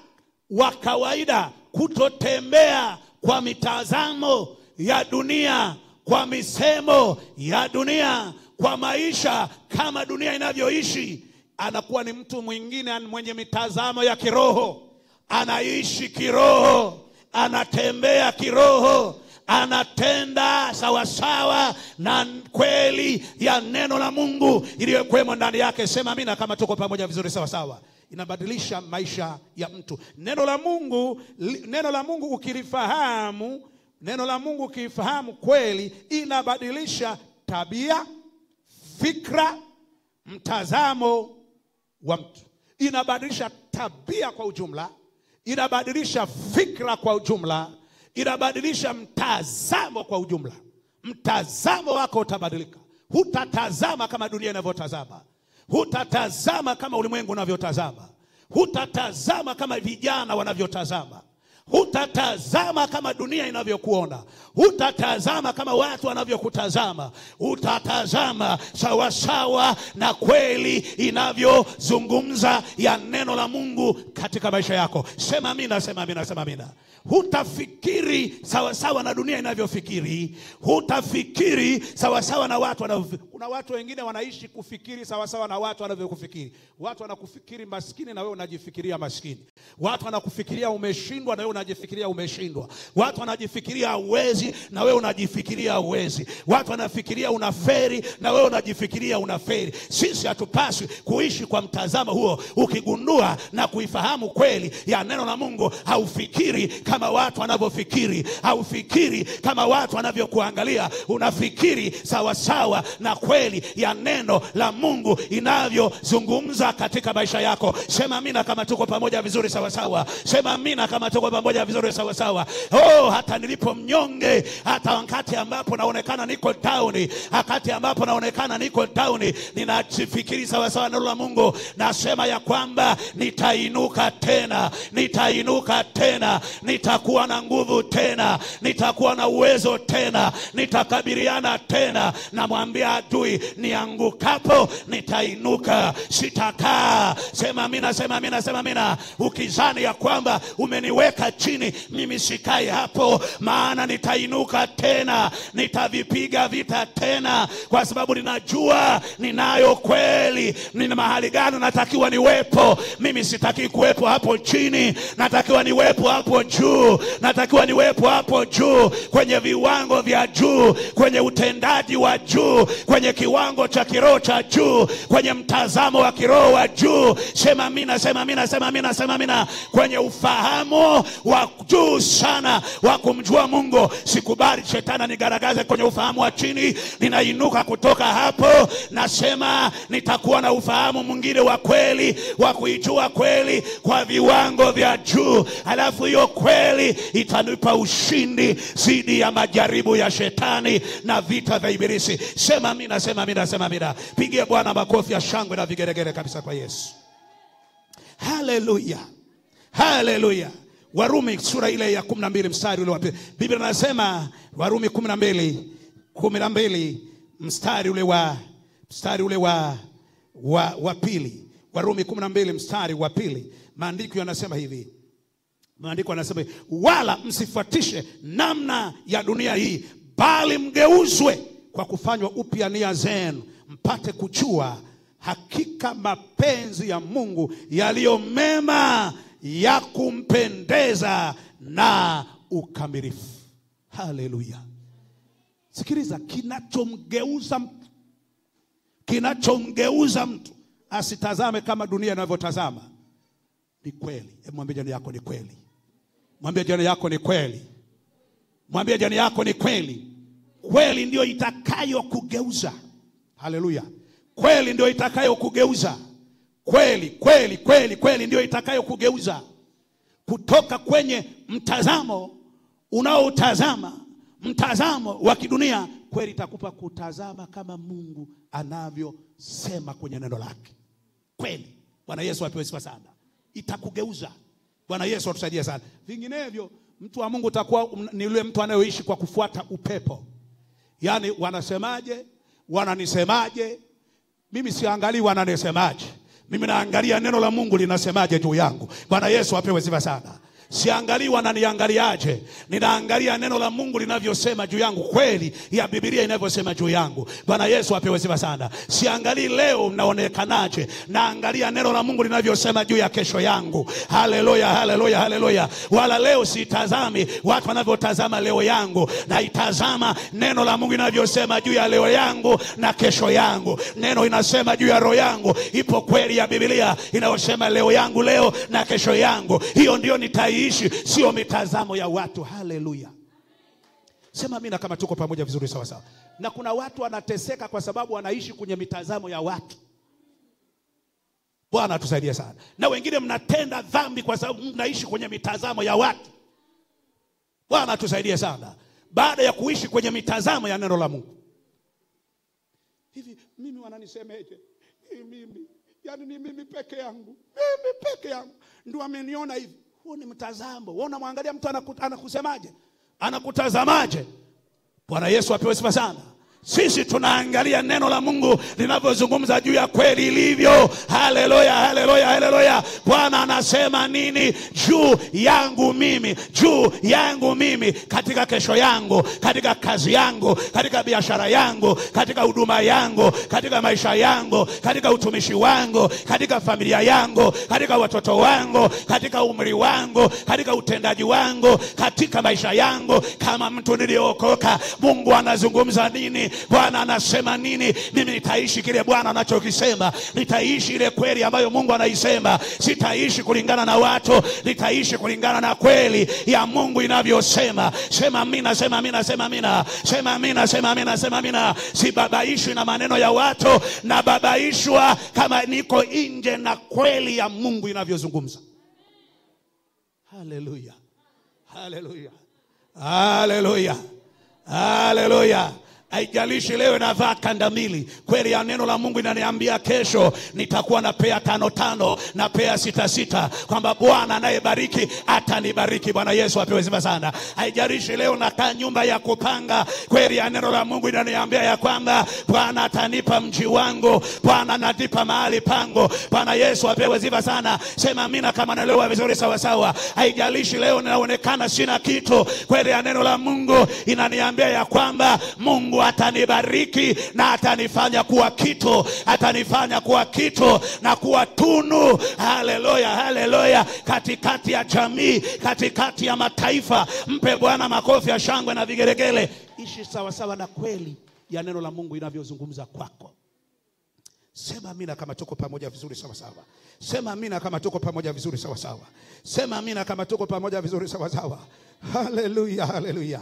wa kawaida, kutotembea kwa mitazamo ya dunia, kwa misemo ya dunia, kwa maisha kama dunia inavyoishi. Anakuwa ni mtu mwingine mwenye mitazamo ya kiroho, anaishi kiroho, anatembea kiroho, anatenda sawasawa na kweli ya neno la Mungu iliyokuwemo ndani yake. Sema amina kama tuko pamoja vizuri sawasawa. Inabadilisha maisha ya mtu. Neno la Mungu ukilifahamu, neno la Mungu ukifahamu kweli, inabadilisha tabia, fikra, mtazamo wa mtu. Inabadilisha tabia kwa ujumla, inabadilisha fikra kwa ujumla, inabadilisha mtazamo kwa ujumla. Mtazamo wako utabadilika. Hutatazama kama dunia inavyotazama. Hutatazama kama ulimwengu unavyotazama. Hutatazama kama vijana wanavyotazama. Hutatazama kama dunia inavyokuona. Hutatazama kama watu wanavyokutazama. Utatazama sawa sawa na kweli inavyozungumza ya neno la Mungu katika maisha yako. Sema amina, sema amina, sema amina. Hutafikiri sawa sawa na dunia inavyofikiri. Hutafikiri sawa sawa na watu wanavyofikiri. Kuna watu wengine wanaishi kufikiri sawa sawa na watu wanavyokufikiri. Watu wanakufikiri maskini na wewe unajifikiria maskini. Watu wanakufikiria umeshindwa na wewe unajifikiria umeshindwa. Watu wanajifikiria uwezi na wewe unajifikiria uwezi. Watu wanafikiria unaferi na wewe unajifikiria unaferi. Sisi hatupaswi kuishi kwa mtazamo huo. Ukigundua na kuifahamu kweli ya neno la Mungu, haufikiri kama watu wanavyofikiri. Haufikiri kama watu wanavyokuangalia. Unafikiri sawa sawa na kweli ya neno la Mungu inavyozungumza katika maisha yako. Sema amina kama tuko pamoja vizuri sawa sawa. Sema amina kama tuko pamoja vizuri sawa sawa. Hata nilipo mnyonge, hata wakati ambapo naonekana niko down, wakati ambapo naonekana niko down, ninajifikiri sawa sawa na neno la Mungu. Nasema ya kwamba nitainuka tena, nitainuka tena, nitakuwa na nguvu tena, nitakuwa na uwezo tena, nitakabiliana tena. Namwambia adui, niangukapo nitainuka, sitakaa. Sema amina, sema amina, sema amina. Ukizani ya kwamba umeniweka chini, mimi sikai hapo, maana nitainuka tena, nitavipiga vita tena, kwa sababu ninajua ninayo kweli. Nina mahali gani natakiwa niwepo. Mimi sitaki kuwepo hapo chini, natakiwa niwepo hapo juu. Natakiwa niwepo hapo juu, kwenye viwango vya juu, kwenye utendaji wa juu, kwenye kiwango cha kiroho cha juu, kwenye mtazamo wa kiroho wa juu. Sema amina, sema amina, sema amina, sema amina. Kwenye ufahamu wa juu sana wa kumjua Mungu. Sikubali shetani nigaragaze kwenye ufahamu wa chini. Ninainuka kutoka hapo, nasema nitakuwa na ufahamu mwingine wa kweli, wa kuijua kweli kwa viwango vya juu. Alafu hiyo kweli itanipa ushindi dhidi ya majaribu ya shetani na vita vya ibilisi. Sema amina, sema amina, sema amina. Pigie Bwana makofi ya shangwe na vigeregere kabisa kwa Yesu. Haleluya, haleluya. Warumi sura ile ya 12 mstari ule wa pili. Biblia inasema Warumi 12 mstari ule wa pili. Warumi 12 mstari wa pili. Maandiko yanasema hivi. Maandiko yanasema, wala msifuatishe namna ya dunia hii, bali mgeuzwe kwa kufanywa upya nia zenu, mpate kujua hakika mapenzi ya Mungu yaliyo mema, ya kumpendeza na ukamilifu. Haleluya. Sikiliza, kinachomgeuza mtu asitazame kama dunia inavyotazama ni kweli. Mwambie jirani yako ni kweli. Mwambie jirani yako ni kweli. Mwambie jirani yako ni kweli. Kweli ndio itakayo kugeuza. Haleluya. Kweli ndio itakayo kugeuza. Kweli ndio itakayo kugeuza kutoka kwenye mtazamo unaotazama, mtazamo wa kidunia. Kweli itakupa kutazama kama Mungu anavyosema kwenye neno lake. Kweli. Bwana Yesu apewe sifa sana. Itakugeuza. Bwana Yesu atusaidie sana. Vinginevyo mtu wa Mungu utakuwa ni yule mtu anayeishi kwa kufuata upepo. Yaani wanasemaje, wananisemaje, mimi siangalii wananisemaje. Mimi naangalia neno la Mungu linasemaje juu yangu. Bwana Yesu apewe sifa sana. Siangalii wananiangaliaje, ninaangalia neno la Mungu linavyosema juu yangu, kweli ya Biblia inavyosema juu yangu. Bwana Yesu apewe sifa sana. Siangalii leo mnaonekanaje, naangalia neno la Mungu linavyosema juu ya kesho yangu. Haleluya, haleluya, haleluya. Wala leo sitazami watu wanavyotazama leo yangu, na itazama neno la Mungu linavyosema juu ya leo yangu na kesho yangu. Neno inasema juu ya roho yangu, ipo kweli ya Biblia inayosema leo yangu leo na kesho yangu. Hiyo ndio nitaishi, sio mitazamo ya watu. Haleluya. Sema amina kama tuko pamoja vizuri sawa sawa. Na kuna watu wanateseka kwa sababu wanaishi kwenye mitazamo ya watu. Bwana atusaidie sana. Na wengine mnatenda dhambi kwa sababu mnaishi kwenye mitazamo ya watu. Bwana atusaidie sana. Baada ya kuishi kwenye mitazamo ya neno la Mungu. Hivi mimi wananisemeje? Mimi, yani ni mimi peke yangu. Mimi peke yangu ndio ameniona hivi. Huo ni mtazamo. Wewe unamwangalia mtu anakusemaje? Anakutazamaje? Bwana Yesu apewe sifa sana. Sisi tunaangalia neno la Mungu linavyozungumza juu ya kweli ilivyo. Haleluya, haleluya, haleluya. Bwana anasema nini juu yangu mimi? Juu yangu mimi, katika kesho yangu, katika kazi yangu, katika biashara yangu, katika huduma yangu, katika maisha yangu, katika utumishi wangu, katika familia yangu, katika watoto wangu, katika umri wangu, katika utendaji wangu, katika maisha yangu. Kama mtu niliokoka, Mungu anazungumza nini? Bwana anasema nini? Mimi nitaishi kile Bwana anachokisema. Nitaishi ile kweli ambayo Mungu anaisema. Sitaishi kulingana na watu, nitaishi kulingana na kweli ya Mungu inavyosema. Sema amina, sema amina, sema amina. Sema amina, sema amina, sema amina. Sibabaishwi na maneno ya watu, na babaishwa kama niko nje na kweli ya Mungu inavyozungumza. Haleluya. Haleluya. Haleluya. Haleluya. Haijalishi leo navaa kandamili, kweli ya neno la Mungu inaniambia kesho nitakuwa na pea 5 na pea 6, kwamba Bwana anayebariki atanibariki. Bwana Yesu apewe sifa sana. Haijalishi leo nakaa nyumba ya kupanga, kweli ya neno la Mungu inaniambia ya kwamba Bwana atanipa mji wangu, Bwana ananipa mahali pangu. Bwana Yesu apewe sifa sana. Sema amina kama naelewa vizuri sawa sawa. Haijalishi leo naonekana sina kitu, kweli ya neno la Mungu inaniambia ya kwamba Mungu atanibariki na atanifanya kuwa kitu, atanifanya kuwa kitu na kuwa tunu. Haleluya, haleluya. Katikati ya jamii, katikati ya mataifa. Mpe Bwana makofi ya shangwe na vigelegele. Ishi sawa sawa na kweli ya neno la Mungu inavyozungumza kwako. Sema amina kama tuko pamoja vizuri sawa sawa. Sema amina kama tuko pamoja vizuri sawa sawa. Sema amina kama tuko pamoja vizuri sawa sawa. Haleluya, haleluya.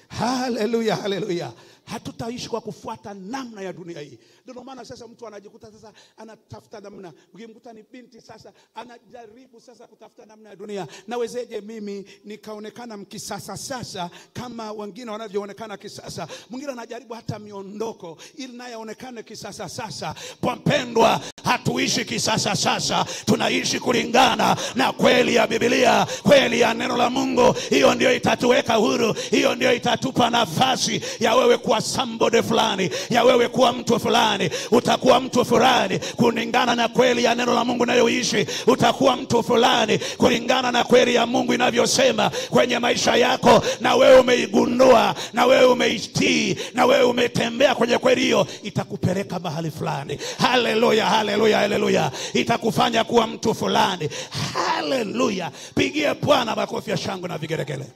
Haleluya, haleluya. Hatutaishi kwa kufuata namna ya dunia hii. Ndio maana sasa mtu anajikuta sasa anatafuta namna. Ukimkuta ni binti sasa anajaribu sasa kutafuta namna ya dunia. Nawezeje mimi nikaonekana mkisasa sasa kama wengine wanavyoonekana kisasa? Mwingine anajaribu hata miondoko ili naye aonekane kisasa sasa. Mpendwa, hatuishi kisasa sasa. Tunaishi kulingana na kweli ya Biblia, kweli ya neno la Mungu. Hiyo ndio itatuweka huru. Hiyo ndio itatupa nafasi ya wewe kuwa somebody fulani, ya wewe kuwa mtu fulani. Utakuwa mtu fulani kulingana na kweli ya neno la Mungu unayoishi. Utakuwa mtu fulani kulingana na kweli ya Mungu inavyosema kwenye maisha yako. Na wewe umeigundua, na wewe umeitii, na wewe umetembea kwenye kweli hiyo, itakupeleka mahali fulani. Haleluya, haleluya, haleluya. Itakufanya kuwa mtu fulani. Haleluya. Pigie Bwana makofi ya shangwe na vigelegele.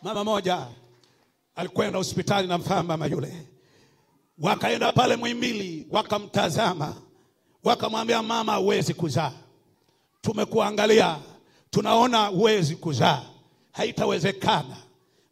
Mama moja alikwenda hospitali na mfahamu mama yule. Wakaenda pale Muhimbili, wakamtazama. Wakamwambia, mama, huwezi kuzaa. Tumekuangalia, tunaona huwezi kuzaa. Haitawezekana.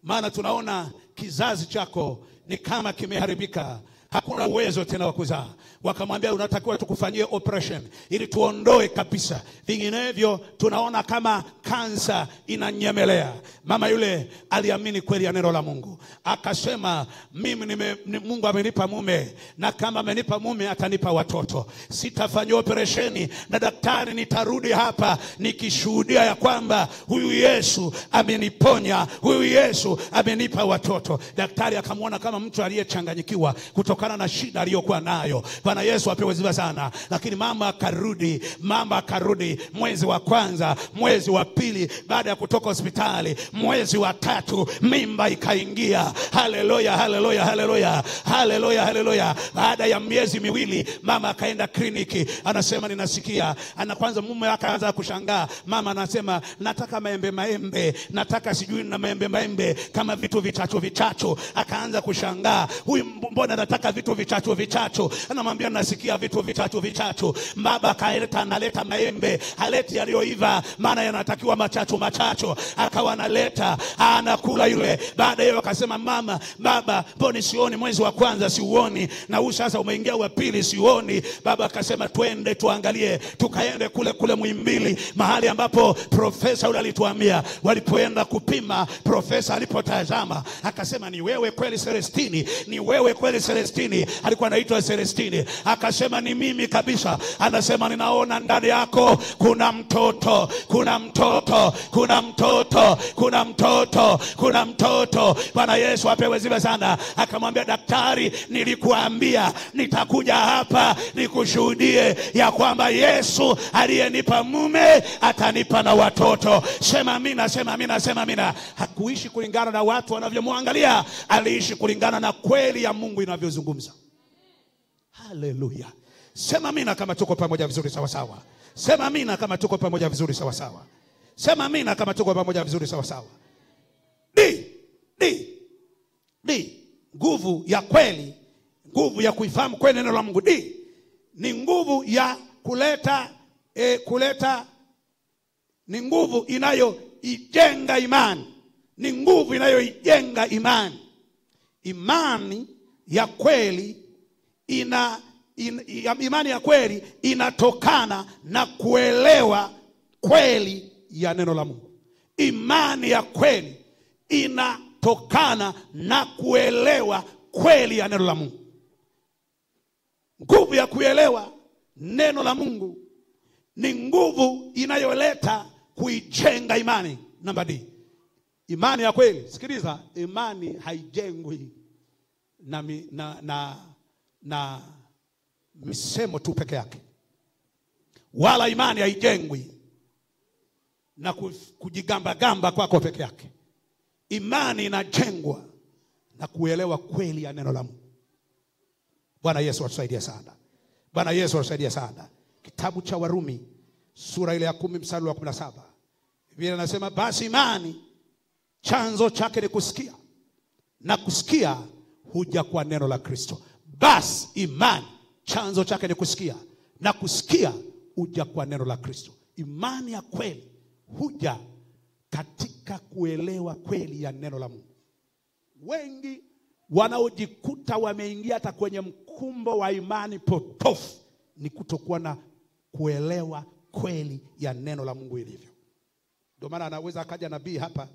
Maana tunaona kizazi chako ni kama kimeharibika. Hakuna uwezo tena wa kuzaa. Wakamwambia, unatakiwa tukufanyie operation ili tuondoe kabisa, vinginevyo tunaona kama kansa inanyemelea. Mama yule aliamini kweli ya neno la Mungu. Akasema, mimi Mungu amenipa mume, na kama amenipa mume atanipa watoto. Sitafanya operesheni na daktari, nitarudi hapa nikishuhudia ya kwamba huyu Yesu ameniponya, huyu Yesu amenipa watoto. Daktari akamwona kama mtu aliyechanganyikiwa kutokana na shida aliyokuwa nayo. Bwana Yesu apewe sifa sana. Lakini mama akarudi mwezi wa kwanza, mwezi wa pili baada ya kutoka hospitali, mwezi wa 3 mimba ikaingia. Haleluya, haleluya, haleluya. Haleluya, haleluya. Baada ya miezi 2 mama akaenda kliniki. Anasema, ninasikia. Kwanza mume akaanza kushangaa. Mama anasema, nataka maembe, nataka sijui na maembe kama vitu vichacho. Akaanza kushangaa, huyu mbona nataka vitu vichacho? Anamwambia, nasikia vitu vichacho. Baba analeta maembe, haleti yaliyoiva, maana yanatakiwa machacho. Akawa analeta, anakula yule. Baada hiyo akasema, mama, baba, mbona sioni mwezi wa kwanza siuoni, na huu sasa umeingia wa pili siuoni? Baba akasema, twende tuangalie. Tukaende kule Muhimbili, mahali ambapo profesa yule alituambia. Walipoenda kupima, profesa alipotazama akasema, ni wewe kweli Celestini? Ni wewe kweli Celestini? Alikuwa anaitwa Celestini. akasema ni mimi kabisa. Anasema ninaona ndani yako kuna mtoto, kuna mtoto, kuna mtoto, kuna mtoto, kuna mtoto. Bwana Yesu apewe sifa sana. Akamwambia daktari, nilikuambia nitakuja hapa nikushuhudie ya kwamba Yesu aliyenipa mume atanipa na watoto. Sema amina, sema amina, sema amina. Hakuishi kulingana na watu wanavyomwangalia, aliishi kulingana na kweli ya Mungu inavyozungumza. Haleluya. Sema amina kama tuko pamoja vizuri sawa sawa. Sema amina kama tuko pamoja vizuri sawa sawa. Sema amina kama tuko pamoja vizuri sawa sawa. Nguvu ya kweli, nguvu ya kuifahamu kweli neno la Mungu. Ni nguvu ya kuleta ni nguvu inayoijenga imani. Ni nguvu inayoijenga imani. Imani ya kweli imani ya kweli inatokana na kuelewa kweli ya neno la Mungu. Imani ya kweli inatokana na kuelewa kweli ya neno la Mungu. Nguvu ya kuelewa neno la Mungu ni nguvu inayoleta kuijenga imani. Namba D, imani ya kweli. Sikiliza, imani haijengwi na misemo tu peke yake, wala imani haijengwi na kujigamba gamba kwako peke yake. Imani inajengwa na kuelewa kweli ya neno la Mungu. Bwana Yesu atusaidie sana. Bwana Yesu atusaidie sana. Kitabu cha Warumi sura ile ya 10 mstari wa 17. Biblia inasema basi imani chanzo chake ni kusikia, na kusikia huja kwa neno la Kristo. Basi imani chanzo chake ni kusikia, na kusikia huja kwa neno la Kristo. Imani ya kweli huja katika kuelewa kweli ya neno la Mungu. Wengi wanaojikuta wameingia hata kwenye mkumbo wa imani potofu ni kutokuwa na kuelewa kweli ya neno la Mungu ilivyo. Ndio maana anaweza akaja nabii hapa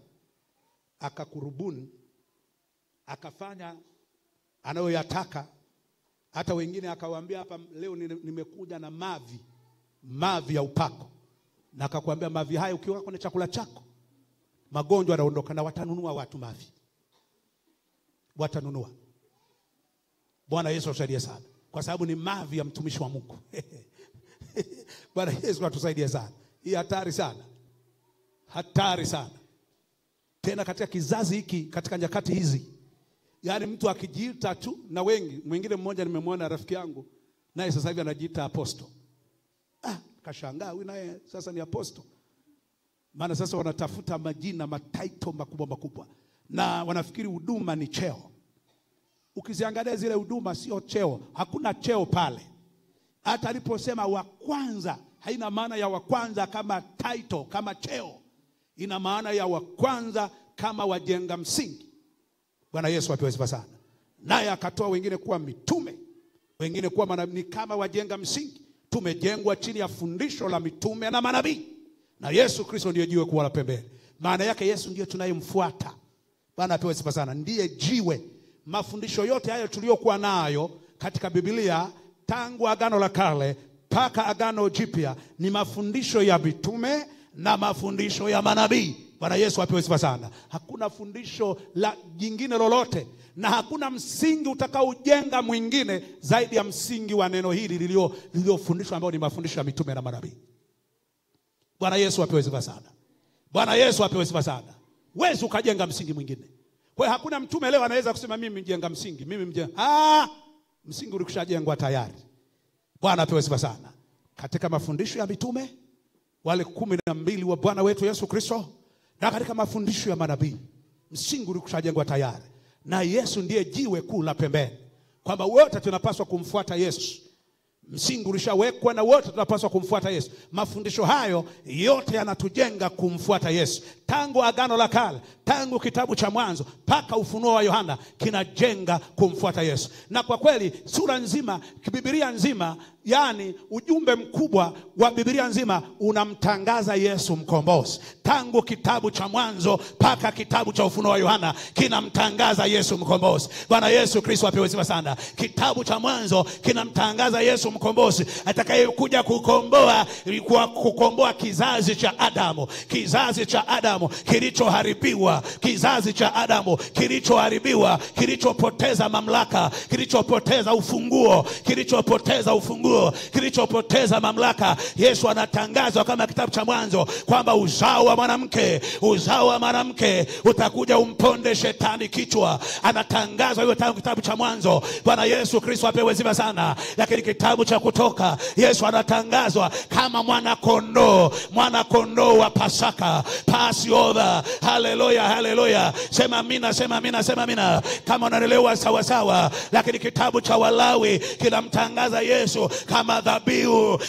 akakurubuni akafanya anayoyataka. Hata wengine akawaambia hapa leo nimekuja na mavi ya upako, na akakwambia mavi hayo ukiwa kwenye chakula chako magonjwa yanaondoka, na watanunua watu mavi. Watanunua. Bwana Yesu atusaidie sana, kwa sababu ni mavi ya mtumishi wa Mungu. Bwana Yesu atusaidie sana. Hii hatari sana. Hatari sana. Tena katika kizazi hiki, katika nyakati hizi. Yaani mtu akijiita tu, na wengi, mwingine mmoja nimemwona rafiki yangu, naye sasa hivi anajiita apostle. Kashangaa huyu naye sasa ni apostle. Maana sasa wanatafuta majina, mataito makubwa makubwa, na wanafikiri huduma ni cheo. Ukiziangalia zile huduma sio cheo, hakuna cheo pale. Hata aliposema wa kwanza, haina maana ya wa kwanza kama title, kama cheo. Ina maana ya wa kwanza kama wajenga msingi. Bwana Yesu apewe sifa sana. Naye akatoa wengine kuwa mitume, wengine kuwa manabii kama wajenga msingi. Tumejengwa chini ya fundisho la mitume na manabii, na Yesu Kristo ndiye jiwe kuu la pembeni. Maana yake Yesu ndiye tunayemfuata. Bwana apewe sifa sana. Ndiye jiwe. Mafundisho yote hayo tuliyokuwa nayo katika Biblia tangu Agano la Kale mpaka Agano Jipya ni mafundisho ya mitume na mafundisho ya manabii. Bwana Yesu apewe sifa sana. Hakuna fundisho la jingine lolote, na hakuna msingi utakaojenga mwingine zaidi ya msingi wa neno hili lililofundishwa, ambao ni mafundisho ya mitume na manabii. Bwana Yesu apewe sifa sana. Bwana Yesu apewe sifa sana. Wewe ukajenga msingi mwingine. Kwa hiyo hakuna mtume leo anaweza kusema mimi mjenga msingi, mimi mjenga. Msingi ulikushajengwa tayari. Bwana apewe sifa sana. Katika mafundisho ya mitume wale 12 wa Bwana wetu Yesu Kristo, na katika mafundisho ya manabii, msingi ulikushajengwa tayari. Na Yesu ndiye jiwe kuu la pembeni, kwamba wote tunapaswa kumfuata Yesu. Msingi ulishawekwa na wote tunapaswa kumfuata Yesu. Mafundisho hayo yote yanatujenga kumfuata Yesu. Tangu Agano la Kale, tangu kitabu cha Mwanzo mpaka Ufunuo wa Yohana, kinajenga kumfuata Yesu. Na kwa kweli sura nzima, Biblia nzima yani ujumbe mkubwa wa Biblia nzima unamtangaza Yesu mkombozi. Tangu kitabu cha Mwanzo mpaka kitabu cha Ufunuo wa Yohana kinamtangaza Yesu mkombozi. Bwana Yesu Kristo apewe sifa sana. Kitabu cha Mwanzo kinamtangaza Yesu mkombozi atakayekuja kukomboa kizazi cha Adamu, kizazi cha Adamu kilichoharibiwa, kizazi cha Adamu kilichoharibiwa, kilichopoteza mamlaka, kilichopoteza ufunguo, kilichopoteza mamlaka. Yesu anatangazwa kama kitabu cha Mwanzo kwamba uzao wa mwanamke utakuja umponde shetani kichwa. Anatangazwa hiyo tangu kitabu cha Mwanzo. Bwana Yesu Kristo apewe sifa sana. Lakini kitabu cha Kutoka, Yesu anatangazwa kama mwana kondoo wa Pasaka, Passover. Haleluya, haleluya. Sema amina, sema amina, sema amina kama unaelewa sawa sawa. Lakini kitabu cha Walawi kinamtangaza Yesu kama dhabihu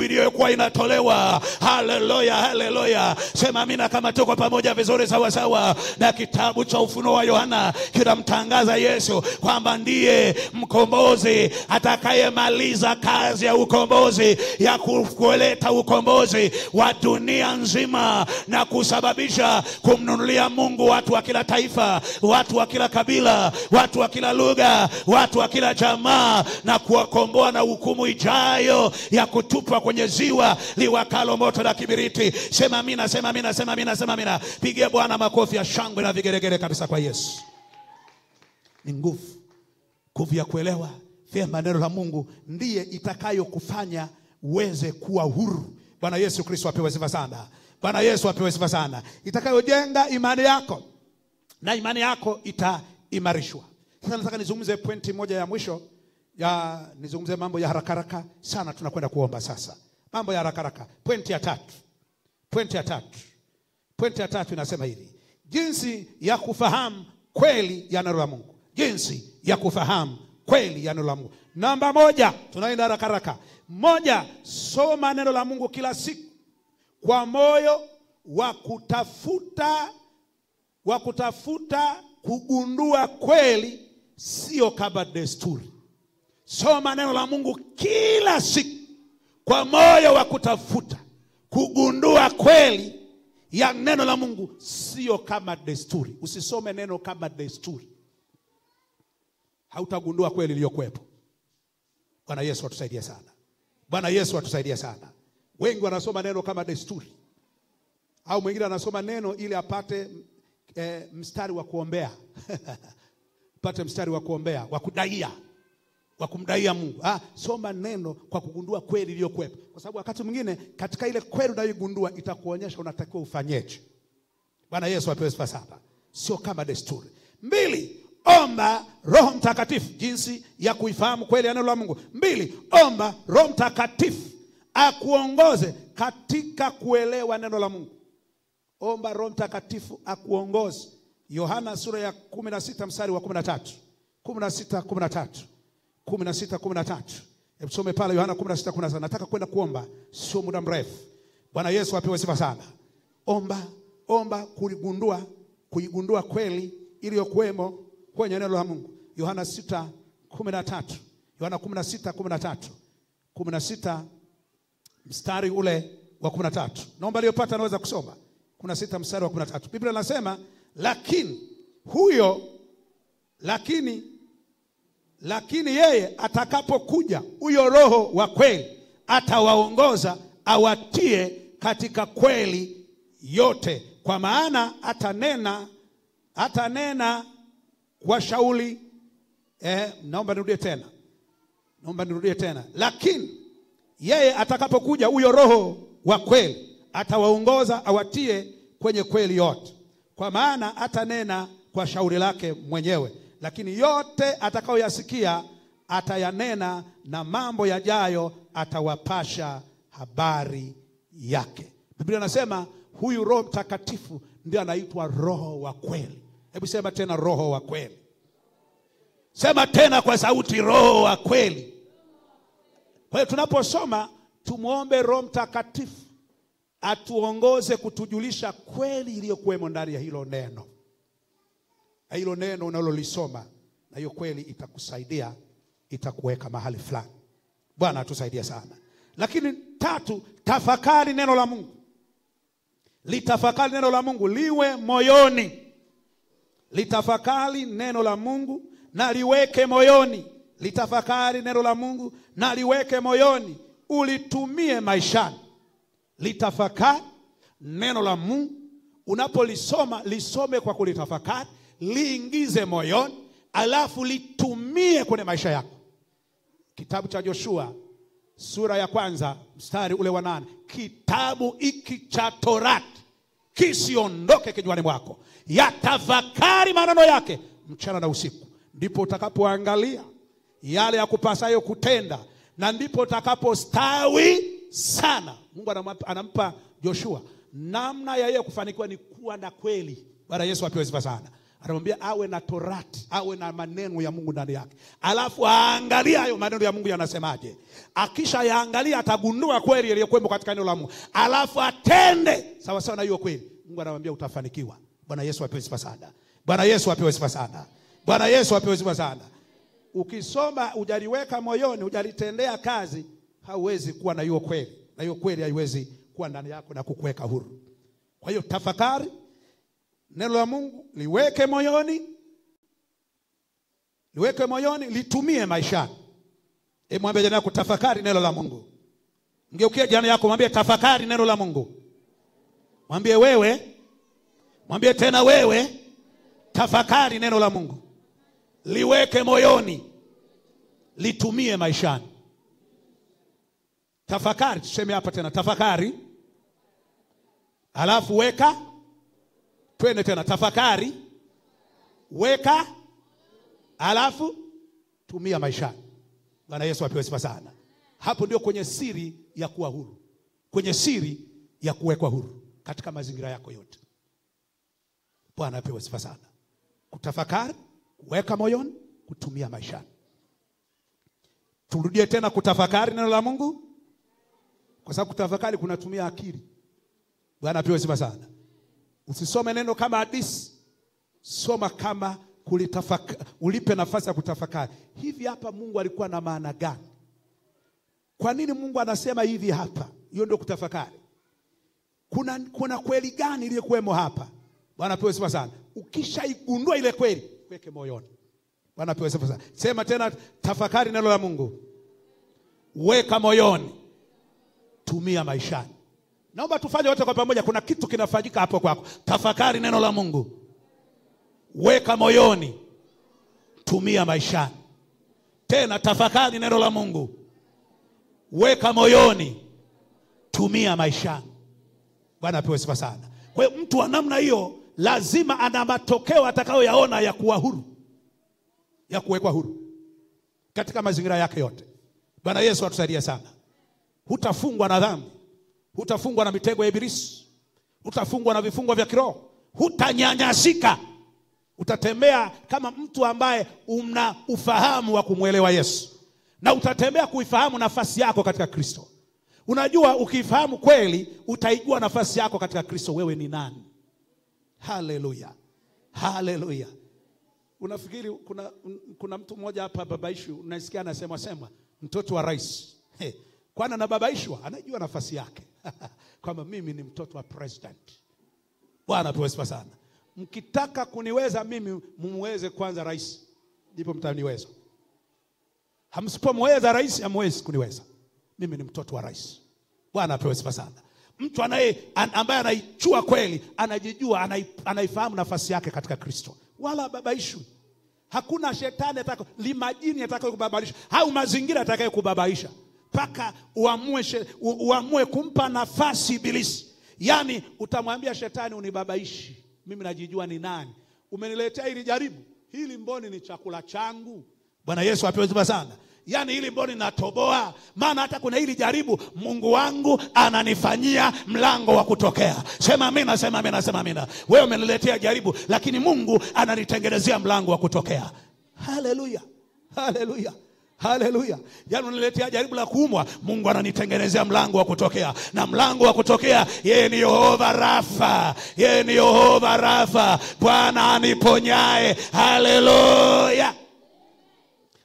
iliyokuwa inatolewa. Haleluya, haleluya. Sema amina kama tuko pamoja vizuri sawa sawa. Na kitabu cha Ufunuo wa Yohana kinamtangaza Yesu kwamba ndiye mkombozi atakayemaliza kazi ya ukombozi, ya kuleta ukombozi wa dunia nzima na kusababisha kumnunulia Mungu watu wa kila taifa, watu wa kila kabila, watu wa kila lugha, watu wa kila jamaa, na kuwakomboa na hukumu ijayo ya kutupwa kwenye ziwa liwakalo moto na kibiriti. Sema amina, sema amina, sema amina, sema amina. Pigie Bwana makofi ya shangwe na vigeregere kabisa kwa Yesu. Ni nguvu ya kuelewa vyema neno la Mungu ndiye itakayokufanya uweze kuwa huru. Bwana Yesu Kristo apewe sifa sana. Bwana Yesu apewe sifa sana. Itakayojenga imani yako, na imani yako itaimarishwa. Sasa nataka nizungumze pointi moja ya mwisho, nizungumze mambo ya haraka sana. Tunakwenda kuomba sasa. Mambo ya haraka. Pointi ya tatu inasema hivi: jinsi ya kufahamu kweli ya neno la Mungu. Jinsi ya kufahamu kweli ya neno la Mungu. Namba moja, tunaenda haraka. Moja, soma neno la Mungu kila siku kwa moyo wa kutafuta kugundua kweli, sio kama desturi. Soma neno la Mungu kila siku kwa moyo wa kutafuta kugundua kweli ya neno la Mungu, sio kama desturi. Usisome neno kama desturi, hautagundua kweli iliyokuwepo. Bwana Yesu atusaidie sana. Bwana Yesu atusaidie sana. Wengi wanasoma neno kama desturi, au mwingine anasoma neno ili apate mstari wa kuombea pate mstari wa kuombea, wa kumdaia Mungu. Soma neno kwa kugundua kweli iliyokuwepo, kwa sababu wakati mwingine katika ile kweli unayogundua itakuonyesha unatakiwa ufanyeje. Bwana Yesu apewe sifa sana. Sio kama desturi. 2, omba Roho Mtakatifu. Jinsi ya kuifahamu kweli ya neno la Mungu. 2, omba Roho Mtakatifu akuongoze katika kuelewa neno la Mungu. Omba Roho Mtakatifu akuongoze. Yohana sura ya 16 mstari wa 13. 16:13. Hebu some pale Yohana 16:13. Nataka kwenda kuomba, sio muda mrefu. Bwana Yesu apewe sifa sana. Omba kuigundua kweli iliyokuwemo kwenye neno la Mungu. Yohana 6:13. Yohana 16:13. 16 mstari ule wa 13. Naomba aliyopata anaweza kusoma. 16 mstari wa 13. Biblia inasema, lakini yeye atakapokuja, huyo Roho wa kweli, atawaongoza awatie katika kweli yote, kwa maana atanena kwa shauri. Naomba nirudie tena. Lakini yeye atakapokuja, huyo Roho wa kweli, atawaongoza awatie kwenye kweli yote, kwa maana atanena kwa shauri lake mwenyewe, lakini yote atakayoyasikia atayanena, na mambo yajayo atawapasha habari yake. Biblia inasema huyu Roho Mtakatifu ndiye anaitwa Roho wa kweli. Hebu sema tena, Roho wa kweli. Sema tena kwa sauti, Roho wa kweli. Kwa hiyo tunaposoma, tumuombe Roho Mtakatifu atuongoze kutujulisha kweli iliyokuwemo ndani ya hilo neno. Na hilo neno unalolisoma, na hiyo kweli itakusaidia, itakuweka mahali fulani. Bwana atusaidie sana. Lakini tatu, tafakari neno la Mungu. Litafakari neno la Mungu, liwe moyoni. Litafakari neno la Mungu na liweke moyoni. Litafakari neno la Mungu na liweke moyoni, ulitumie maishani. Litafakari neno la Mungu, unapolisoma lisome kwa kulitafakari, liingize moyoni, alafu litumie kwenye maisha yako. Kitabu cha Joshua sura ya 1 mstari ule wa 8, kitabu hiki cha Torati kisiondoke kinywani mwako, yatafakari maneno yake mchana na usiku, ndipo utakapoangalia yale ya kupasayo kutenda, na ndipo utakapostawi sana. Mungu anampa Joshua namna ya yeye kufanikiwa ni kuwa na kweli. Bwana Yesu apewe sifa sana. Anamwambia awe na Torati, awe na maneno ya Mungu ndani yake. Alafu aangalia hayo maneno ya Mungu yanasemaje. Akisha yaangalia atagundua kweli iliyokuwemo katika neno la Mungu. Alafu atende sawa sawa na hiyo kweli. Mungu anamwambia utafanikiwa. Bwana Yesu apewe sifa sana. Bwana Yesu apewe sifa sana. Bwana Yesu apewe sifa sana. Ukisoma hujaliweka moyoni, hujalitendea kazi, hauwezi kuwa na hiyo kweli. Na hiyo kweli haiwezi kuwa ndani yako na kukuweka huru. Kwa hiyo tafakari neno la Mungu, liweke moyoni. Liweke moyoni, litumie maishani. Mwambie jirani yako tafakari neno la Mungu. Mgeukie jirani yako mwambie tafakari neno la Mungu. Mwambie wewe, mwambie tena wewe, tafakari neno la Mungu. Liweke moyoni, litumie maishani. Tafakari, tuseme hapa tena tafakari. Alafu weka. Twende tena tafakari, weka, alafu tumia maishani. Bwana Yesu apewe sifa sana. Hapo ndio kwenye siri ya kuwa huru. Kwenye siri ya kuwekwa huru katika mazingira yako yote. Bwana apewe sifa sana. Kutafakari, kuweka moyoni, kutumia maishani. Turudie tena kutafakari neno la Mungu, kwa sababu kutafakari kunatumia akili. Bwana apewe sifa sana. Usisome neno kama hadithi, soma kama kulitafakari. Ulipe nafasi ya kutafakari. Hivi hapa Mungu alikuwa na maana gani? Kwa nini Mungu anasema hivi hapa? Hiyo ndio kutafakari. Kuna kweli gani iliyokuwemo hapa? Bwana apewe sifa sana. Ukishaigundua ile kweli, weke moyoni. Bwana apewe sifa sana. Sema tena tafakari neno la Mungu, weka moyoni, tumia maishani. Naomba tufanye wote kwa pamoja. Kuna kitu kinafanyika hapo kwako. Tafakari neno la Mungu, weka moyoni, tumia maishani. Tena tafakari neno la Mungu, weka moyoni, tumia maishani. Bwana apewe sifa sana. Kwa hiyo mtu wa namna hiyo lazima ana matokeo atakayoyaona ya kuwa huru, ya kuwekwa huru katika mazingira yake yote. Bwana Yesu atusaidie sana. Hutafungwa na dhambi, hutafungwa na mitego ya ibilisi, hutafungwa na vifungo vya kiroho, hutanyanyasika. Utatembea kama mtu ambaye una ufahamu wa kumwelewa Yesu, na utatembea kuifahamu nafasi yako katika Kristo. Unajua ukifahamu kweli, utaijua nafasi yako katika Kristo, wewe ni nani. Haleluya. Haleluya. Unafikiri kuna mtu mmoja hapa babaishu, unasikia anasema mtoto wa rais. Kwani anababaishwa? Anajua nafasi yake. Kwamba mimi ni mtoto wa president. Bwana apewe sifa sana. Mkitaka kuniweza mimi, mumuweze kwanza rais, ndipo mtaniweza. Hamsipomweza rais, hamwezi kuniweza. Mimi ni mtoto wa rais. Bwana apewe sifa sana. Mtu ambaye anaichua kweli, anajijua, anaifahamu nafasi yake katika Kristo, wala babaishwi. Hakuna shetani limajini atakayekubabaisha, au mazingira atakayekubabaisha, paka uamue kumpa nafasi ibilisi. Yani utamwambia shetani, unibabaishi, mimi najijua ni nani. Umeniletea hili jaribu, hili mboni ni chakula changu. Bwana Yesu apewe sifa sana. Yani hili mboni natoboa, maana hata kuna hili jaribu Mungu wangu ananifanyia mlango wa kutokea. Sema amina, sema amina, sema amina. Wewe umeniletea jaribu, lakini Mungu ananitengenezea mlango wa kutokea. Haleluya. Haleluya. Haleluya. Yani unaniletea jaribu la kuumwa, Mungu ananitengenezea mlango wa kutokea. Na mlango wa kutokea, yeye ni Yehova Rafa. Yeye ni Yehova Rafa, Bwana aniponyae. Haleluya.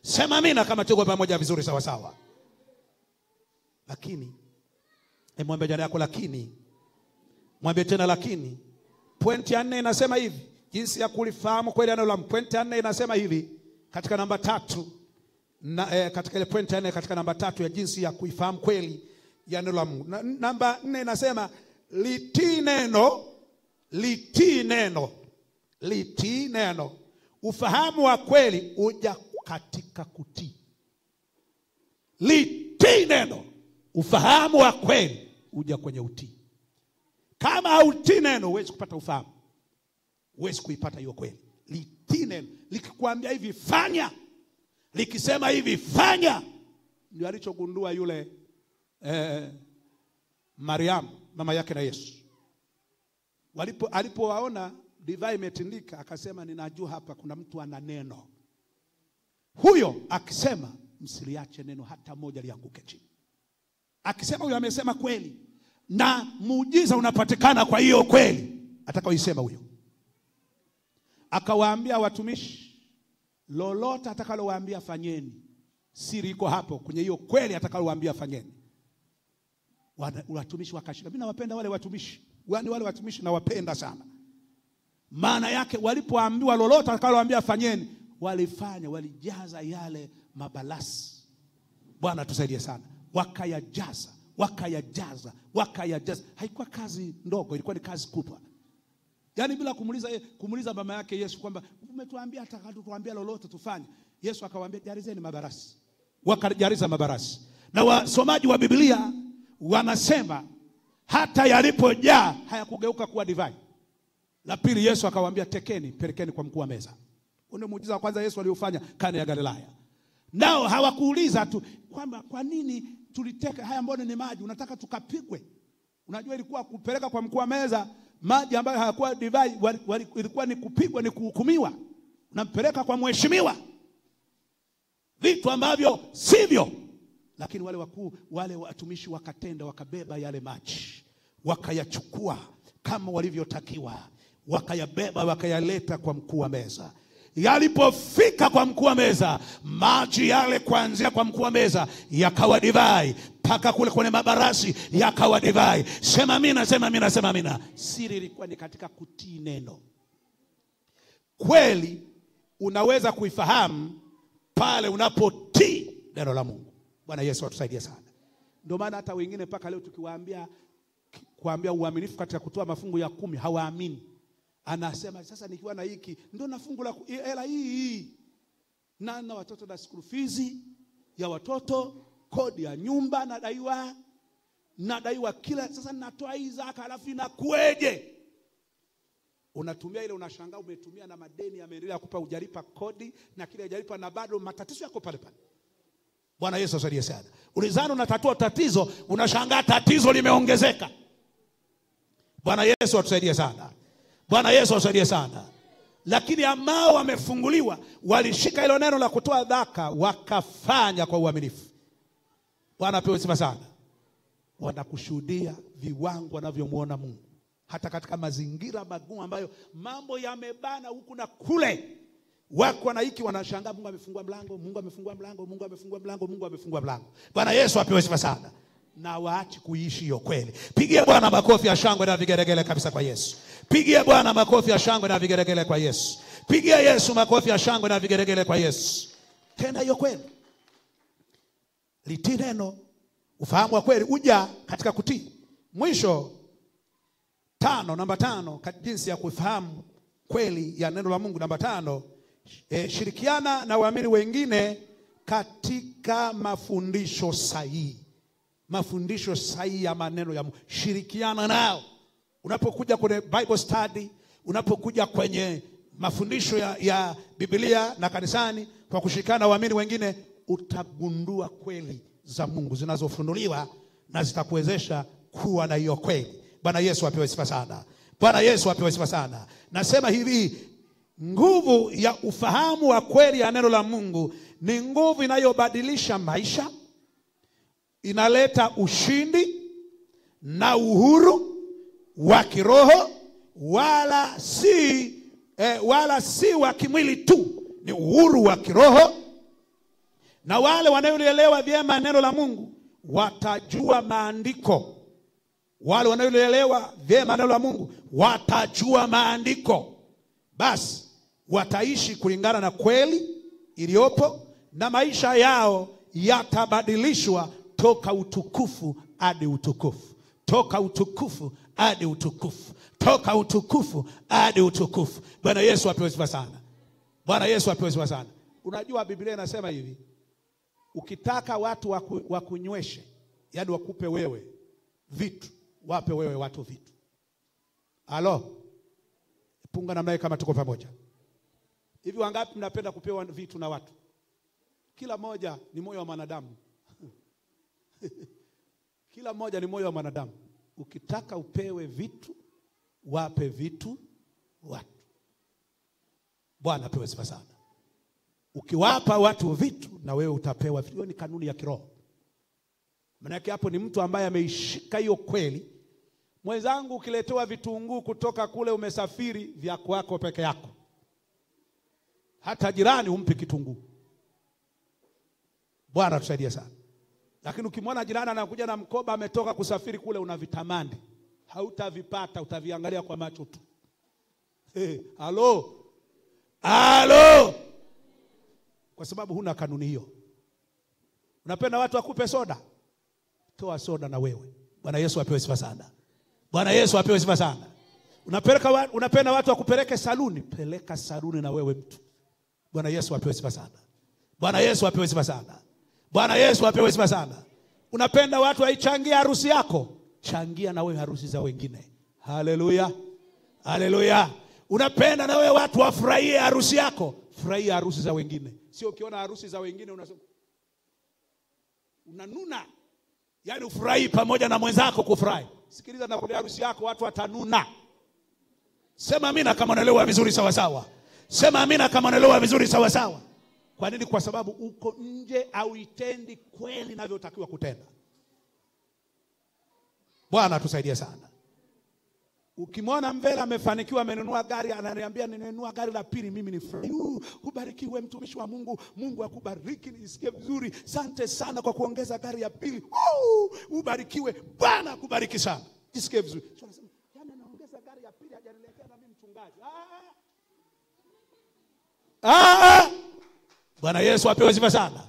Sema amina kama tuko pamoja vizuri sawa sawa. Lakini mwambie jirani yako lakini. Mwambie tena lakini. Pointi ya 4 inasema hivi, jinsi ya kulifahamu kweli neno la Mungu. Pointi ya 4 inasema hivi katika namba 3 na katika ile pointi ya 4 katika namba 3 ya jinsi ya kuifahamu kweli ya neno la Mungu. Namba 4 inasema litii neno, litii neno, litii neno. Ufahamu wa kweli uja katika kutii. Litii neno. Ufahamu wa kweli uja kwenye utii. Kama hautii neno huwezi kupata ufahamu. Huwezi kuipata hiyo kweli. Litii neno. Likikwambia hivi fanya, likisema hivi fanya. Ndio alichogundua yule Mariamu mama yake na Yesu. Alipowaona divai imetindika akasema ninajua hapa kuna mtu ana neno. Huyo akisema msiliache neno hata moja lianguke chini. Akisema huyo amesema kweli. Na muujiza unapatikana kwa hiyo kweli atakaoisema huyo. Akawaambia watumishi, lolote atakalowaambia fanyeni. Siri iko hapo kwenye hiyo kweli atakalowaambia fanyeni. Watumishi wakashika. Mimi nawapenda wale watumishi. Wale watumishi nawapenda sana. Maana yake walipoambiwa lolote atakalowaambia fanyeni, walifanya, walijaza yale mabalasi. Bwana tusaidie sana. Wakayajaza. Haikuwa kazi ndogo, ilikuwa ni kazi kubwa. Yaani bila kumuuliza mama yake Yesu kwamba umetuambia atakatuambia lolote tufanye. Yesu akawaambia jarizeni mabarasi. Wakajariza mabarasi. Na wasomaji wa Biblia wanasema hata yalipojaa hayakugeuka kuwa divai. La pili Yesu akawaambia tekeni, pelekeni kwa mkuu wa meza. Ndio muujiza wa kwanza Yesu aliofanya Kana ya Galilaya. Nao hawakuuliza tu kwamba kwa nini tuliteka haya, mbona ni maji unataka tukapigwe? Unajua ilikuwa kupeleka kwa mkuu wa meza maji ambayo hayakuwa divai, ilikuwa ni kupigwa, ni kuhukumiwa. Unampeleka kwa mheshimiwa, vitu ambavyo sivyo. Lakini wale watumishi wakatenda, wakabeba yale maji, wakayachukua kama walivyotakiwa, wakayabeba wakayaleta kwa mkuu wa meza. Yalipofika kwa mkuu wa meza, maji yale kuanzia kwa mkuu wa meza yakawa divai, paka kule kwenye mabarasi yakawa divai. Sema amina, sema amina, sema amina. Siri ilikuwa ni katika kutii neno. Kweli unaweza kuifahamu pale unapotii neno la Mungu. Bwana Yesu atusaidie sana. Ndio maana hata wengine mpaka leo kuambia uaminifu katika kutoa mafungu ya 10 hawaamini. Anasema sasa nikiwa na hiki ndio na fungu la hela hii. Na watoto na school fees ya watoto, kodi ya nyumba nadaiwa kila, sasa natoa hii zaka alafu inakueje? Unatumia ile, unashangaa umetumia na madeni yameendelea kupa, hujalipa kodi na kile hujalipa na bado matatizo yako pale pale. Bwana Yesu asaidie sana. Ulizana unatatua tatizo, unashangaa tatizo limeongezeka. Bwana Yesu atusaidie sana. Bwana Yesu asaidie sana. Lakini ambao wamefunguliwa walishika hilo neno la kutoa zaka, wakafanya kwa uaminifu. Bwana apewe sifa sana. Wanakushuhudia viwango wanavyomuona Mungu. Hata katika mazingira magumu ambayo mambo yamebana huku na kule, wako na hiki wanashangaa Mungu amefungua mlango, Mungu amefungua mlango, Mungu amefungua mlango, Mungu amefungua mlango. Bwana Yesu apewe sifa sana. Na waache kuishi hiyo kweli. Pigie Bwana makofi ya shangwe na vigelegele kabisa kwa Yesu. Pigie Bwana makofi ya shangwe na vigelegele kwa Yesu. Pigie Yesu makofi ya shangwe na vigelegele kwa Yesu. Tena hiyo kweli. Litii neno. Ufahamu wa kweli uja katika kutii. Mwisho namba 5 jinsi ya kufahamu kweli ya neno la Mungu. Namba 5, shirikiana na waamini wengine katika mafundisho sahihi. Mafundisho sahihi ya maneno ya Mungu. Shirikiana nao. Unapokuja kwenye Bible study, unapokuja kwenye mafundisho ya Biblia na kanisani, kwa kushirikiana na waamini wengine, utagundua kweli za Mungu zinazofunuliwa na zitakuwezesha kuwa na hiyo kweli. Bwana Yesu apewe sifa sana. Bwana Yesu apewe sifa sana. Nasema hivi, nguvu ya ufahamu wa kweli ya neno la Mungu ni nguvu inayobadilisha maisha, inaleta ushindi na uhuru wa kiroho, wala si wa kimwili tu, ni uhuru wa kiroho. Na wale wanaoelewa vyema neno la Mungu watajua maandiko. Wale wanaoelewa vyema neno la Mungu watajua maandiko, basi wataishi kulingana na kweli iliyopo, na maisha yao yatabadilishwa toka utukufu hadi utukufu, toka utukufu hadi utukufu, toka utukufu hadi utukufu. Bwana Yesu apewe sifa sana. Bwana Yesu apewe sifa sana. Unajua Biblia inasema hivi, ukitaka watu wakunyweshe, yaani wakupe wewe vitu, wape wewe watu vitu. Halo? Punga namna kama tuko pamoja. Hivi wangapi mnapenda kupewa vitu na watu? Kila moja ni moyo wa mwanadamu. Kila moja ni moyo wa mwanadamu. Ukitaka upewe vitu, wape vitu watu. Bwana apewe sifa sana. Ukiwapa watu vitu, na wewe utapewa vitu. Hiyo ni kanuni ya kiroho. Maana yake hapo ni mtu ambaye ameishika hiyo kweli. Mwenzangu, ukiletewa vitunguu kutoka kule umesafiri, vya kwako peke yako. Hata jirani umpe kitunguu. Bwana tusaidie sana. Lakini ukimwona jirani anakuja na mkoba ametoka kusafiri kule, unavitamani, hautavipata, utaviangalia kwa macho tu. Halo? Halo? Kwa sababu huna kanuni hiyo. Unapenda watu wakupe soda? Toa soda na wewe. Bwana Yesu apewe sifa sana. Bwana Yesu apewe sifa sana. Unapenda watu wakupeleke saluni? Peleka saluni na wewe mtu. Bwana Yesu apewe sifa sana. Bwana Yesu apewe sifa sana. Bwana Yesu apewe sifa sana. Unapenda watu waichangie harusi yako? Changia na wewe harusi za wengine. Haleluya. Haleluya. Unapenda na wewe watu wafurahie harusi yako? Furahia harusi za wengine. Sio ukiona harusi za wengine unanuna. Yaani ufurahi pamoja na mwenzako kufurahi. Sikiliza, na kwa harusi yako watu watanuna. Sema amina kama unaelewa vizuri sawa sawa. Sema amina kama unaelewa vizuri sawa sawa. Kwa nini? Kwa sababu uko nje au itendi kweli inavyotakiwa kutenda. Bwana tusaidie sana. Ukimwona mbele amefanikiwa, amenunua gari, ananiambia ninunua gari la pili, mimi ni furahi. Ubarikiwe mtumishi wa Mungu. Mungu akubariki, nisikie vizuri. Asante sana kwa kuongeza gari ya pili. Ubarikiwe. Bwana akubariki sana. Nisikie vizuri. Sio nasema, yana anaongeza gari ya pili hajaniletea na mimi mchungaji. Bwana Yesu apewe sifa sana.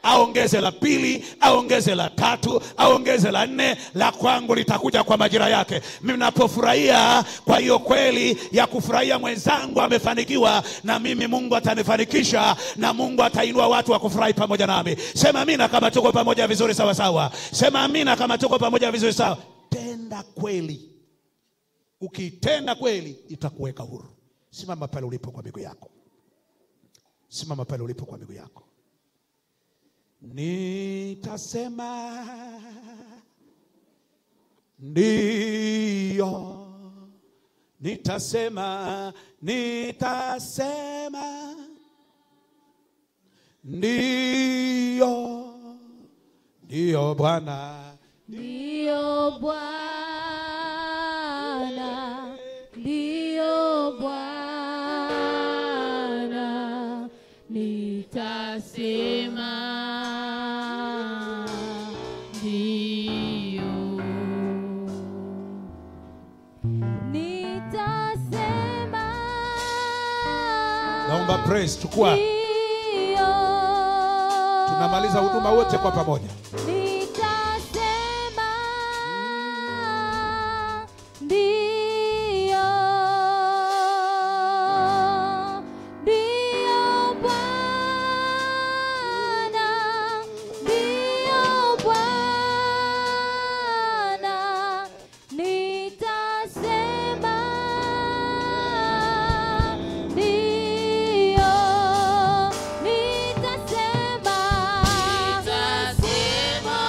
Aongeze la pili, aongeze la tatu, aongeze la nne, la kwangu litakuja kwa majira yake. Mimi ninapofurahia kwa hiyo kweli ya kufurahia mwenzangu amefanikiwa, na mimi Mungu atanifanikisha, na Mungu atainua watu wa kufurahi pamoja nami. Sema amina kama tuko pamoja vizuri sawa sawa. Sema amina kama tuko pamoja vizuri sawa. Tenda kweli. Ukitenda kweli itakuweka huru. Simama pale ulipo kwa miguu yako. Simama pale ulipo kwa miguu yako. Nitasema ndio. Nitasema ndio. Ndio Bwana. Ndio Bwana. Ndio Bwana. Nitasema naomba praise chukua. Tunamaliza huduma wote kwa pamoja. Nitasema ndio. Ndio Bwana. Ndio Bwana. Nitasema Nitasema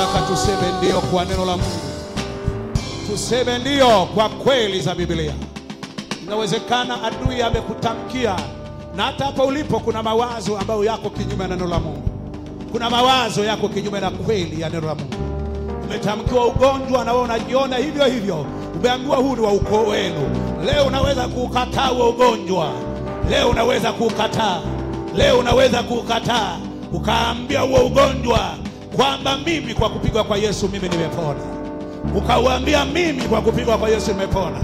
Nataka tuseme ndio kwa neno la Mungu. Tuseme ndio kwa kweli za Biblia. Inawezekana adui amekutamkia, na hata hapo ulipo kuna mawazo ambayo yako kinyume na neno la Mungu. Kuna mawazo yako kinyume na kweli ya neno la Mungu. Umetamkiwa ugonjwa na wewe unajiona hivyo hivyo. Umeambiwa huu ni wa ukoo wenu. Leo unaweza kukataa huo ugonjwa. Leo unaweza kukataa. Leo unaweza kukataa. Ukaambia huo ugonjwa kwamba mimi kwa kupigwa kwa Yesu mimi nimepona. Ukauambia mimi kwa kupigwa kwa Yesu nimepona.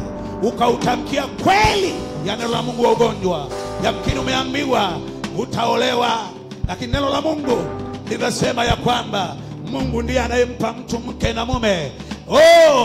Ukautamkia kweli ya neno la Mungu wa ugonjwa. Yamkini umeambiwa utaolewa, lakini neno la Mungu linasema ya kwamba Mungu ndiye anayempa mtu mke na mume.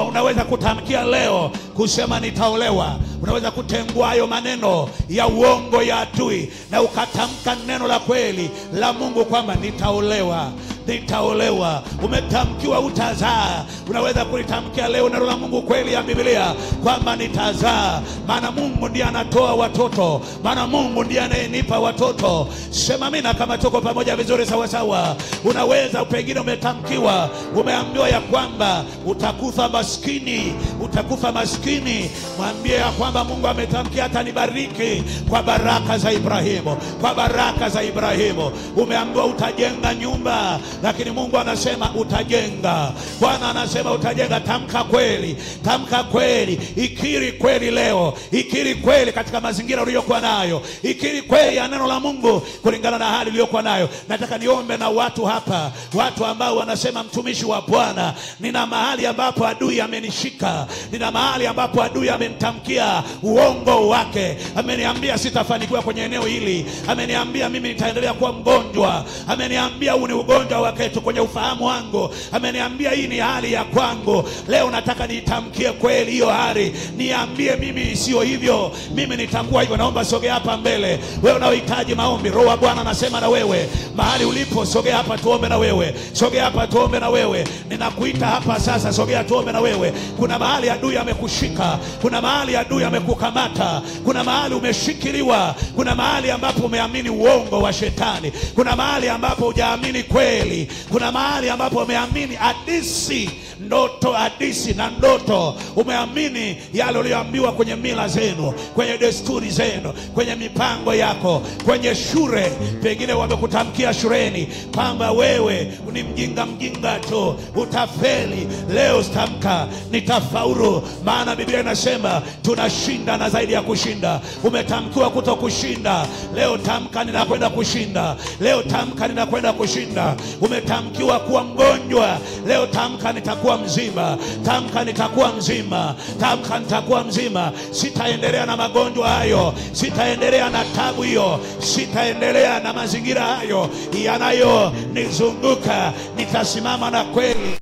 Unaweza kutamkia leo kusema nitaolewa. Unaweza kutengua hayo maneno ya uongo ya adui na ukatamka neno la kweli la Mungu kwamba nitaolewa. Nitaolewa. Umetamkiwa utazaa. Unaweza kulitamkia leo neno la Mungu kweli ya Biblia kwamba nitazaa. Maana Mungu ndiye anatoa watoto. Maana Mungu ndiye anayenipa watoto. Sema mimi kama tuko pamoja vizuri sawa sawa. Unaweza pengine umetamkiwa, umeambiwa ya kwamba utakufa maskini. Utakufa maskini. Mwambie ya kwamba Mungu ametamkia hata nibariki kwa baraka za Ibrahimu. Kwa baraka za Ibrahimu. Umeambiwa utajenga nyumba, lakini Mungu anasema utajenga. Bwana anasema utajenga. Tamka kweli. Tamka kweli. Ikiri kweli leo. Ikiri kweli katika mazingira uliyokuwa nayo. Ikiri kweli ya neno la Mungu kulingana na hali uliyokuwa nayo. Nataka niombe na watu hapa. Watu ambao wanasema mtumishi wa Bwana, nina mahali ambapo adui amenishika. Nina mahali ambapo adui amenitamkia uongo wake. Ameniambia sitafanikiwa kwenye eneo hili. Ameniambia mimi nitaendelea kuwa mgonjwa. Ameniambia huu ni ugonjwa waketu kwenye ufahamu wangu. Ameniambia hii ni hali ya kwangu. Leo nataka nitamkie kweli hiyo hali. Niambie mimi sio hivyo. Mimi nitakuwa hivyo. Naomba sogea hapa mbele. Wewe unaohitaji maombi, Roho wa Bwana anasema na wewe. Mahali ulipo sogea hapa tuombe na wewe. Sogea hapa tuombe na wewe. Ninakuita hapa sasa, sogea tuombe na wewe. Kuna mahali adui amekushika. Kuna mahali adui amekukamata. Kuna mahali umeshikiliwa. Kuna mahali ambapo umeamini uongo wa shetani. Kuna mahali ambapo hujaamini kweli. Kuna mahali ambapo umeamini hadisi, ndoto, hadisi na ndoto. Umeamini yale uliyoambiwa kwenye mila zenu, kwenye desturi zenu, kwenye mipango yako, kwenye shule. Pengine wamekutamkia shuleni kwamba wewe ni mjinga tu, utafeli. Leo tamka nitafaulu, maana Biblia inasema tunashinda na zaidi ya kushinda. Umetamkiwa kutokushinda. Leo tamka ninakwenda kushinda. Leo tamka ninakwenda kushinda. Umetamkiwa kuwa mgonjwa. Leo tamka nitakuwa mzima. Tamka nitakuwa mzima. Tamka nitakuwa mzima. Sitaendelea na magonjwa hayo. Sitaendelea na tabu hiyo. Sitaendelea na mazingira hayo yanayonizunguka. Nitasimama na kweli.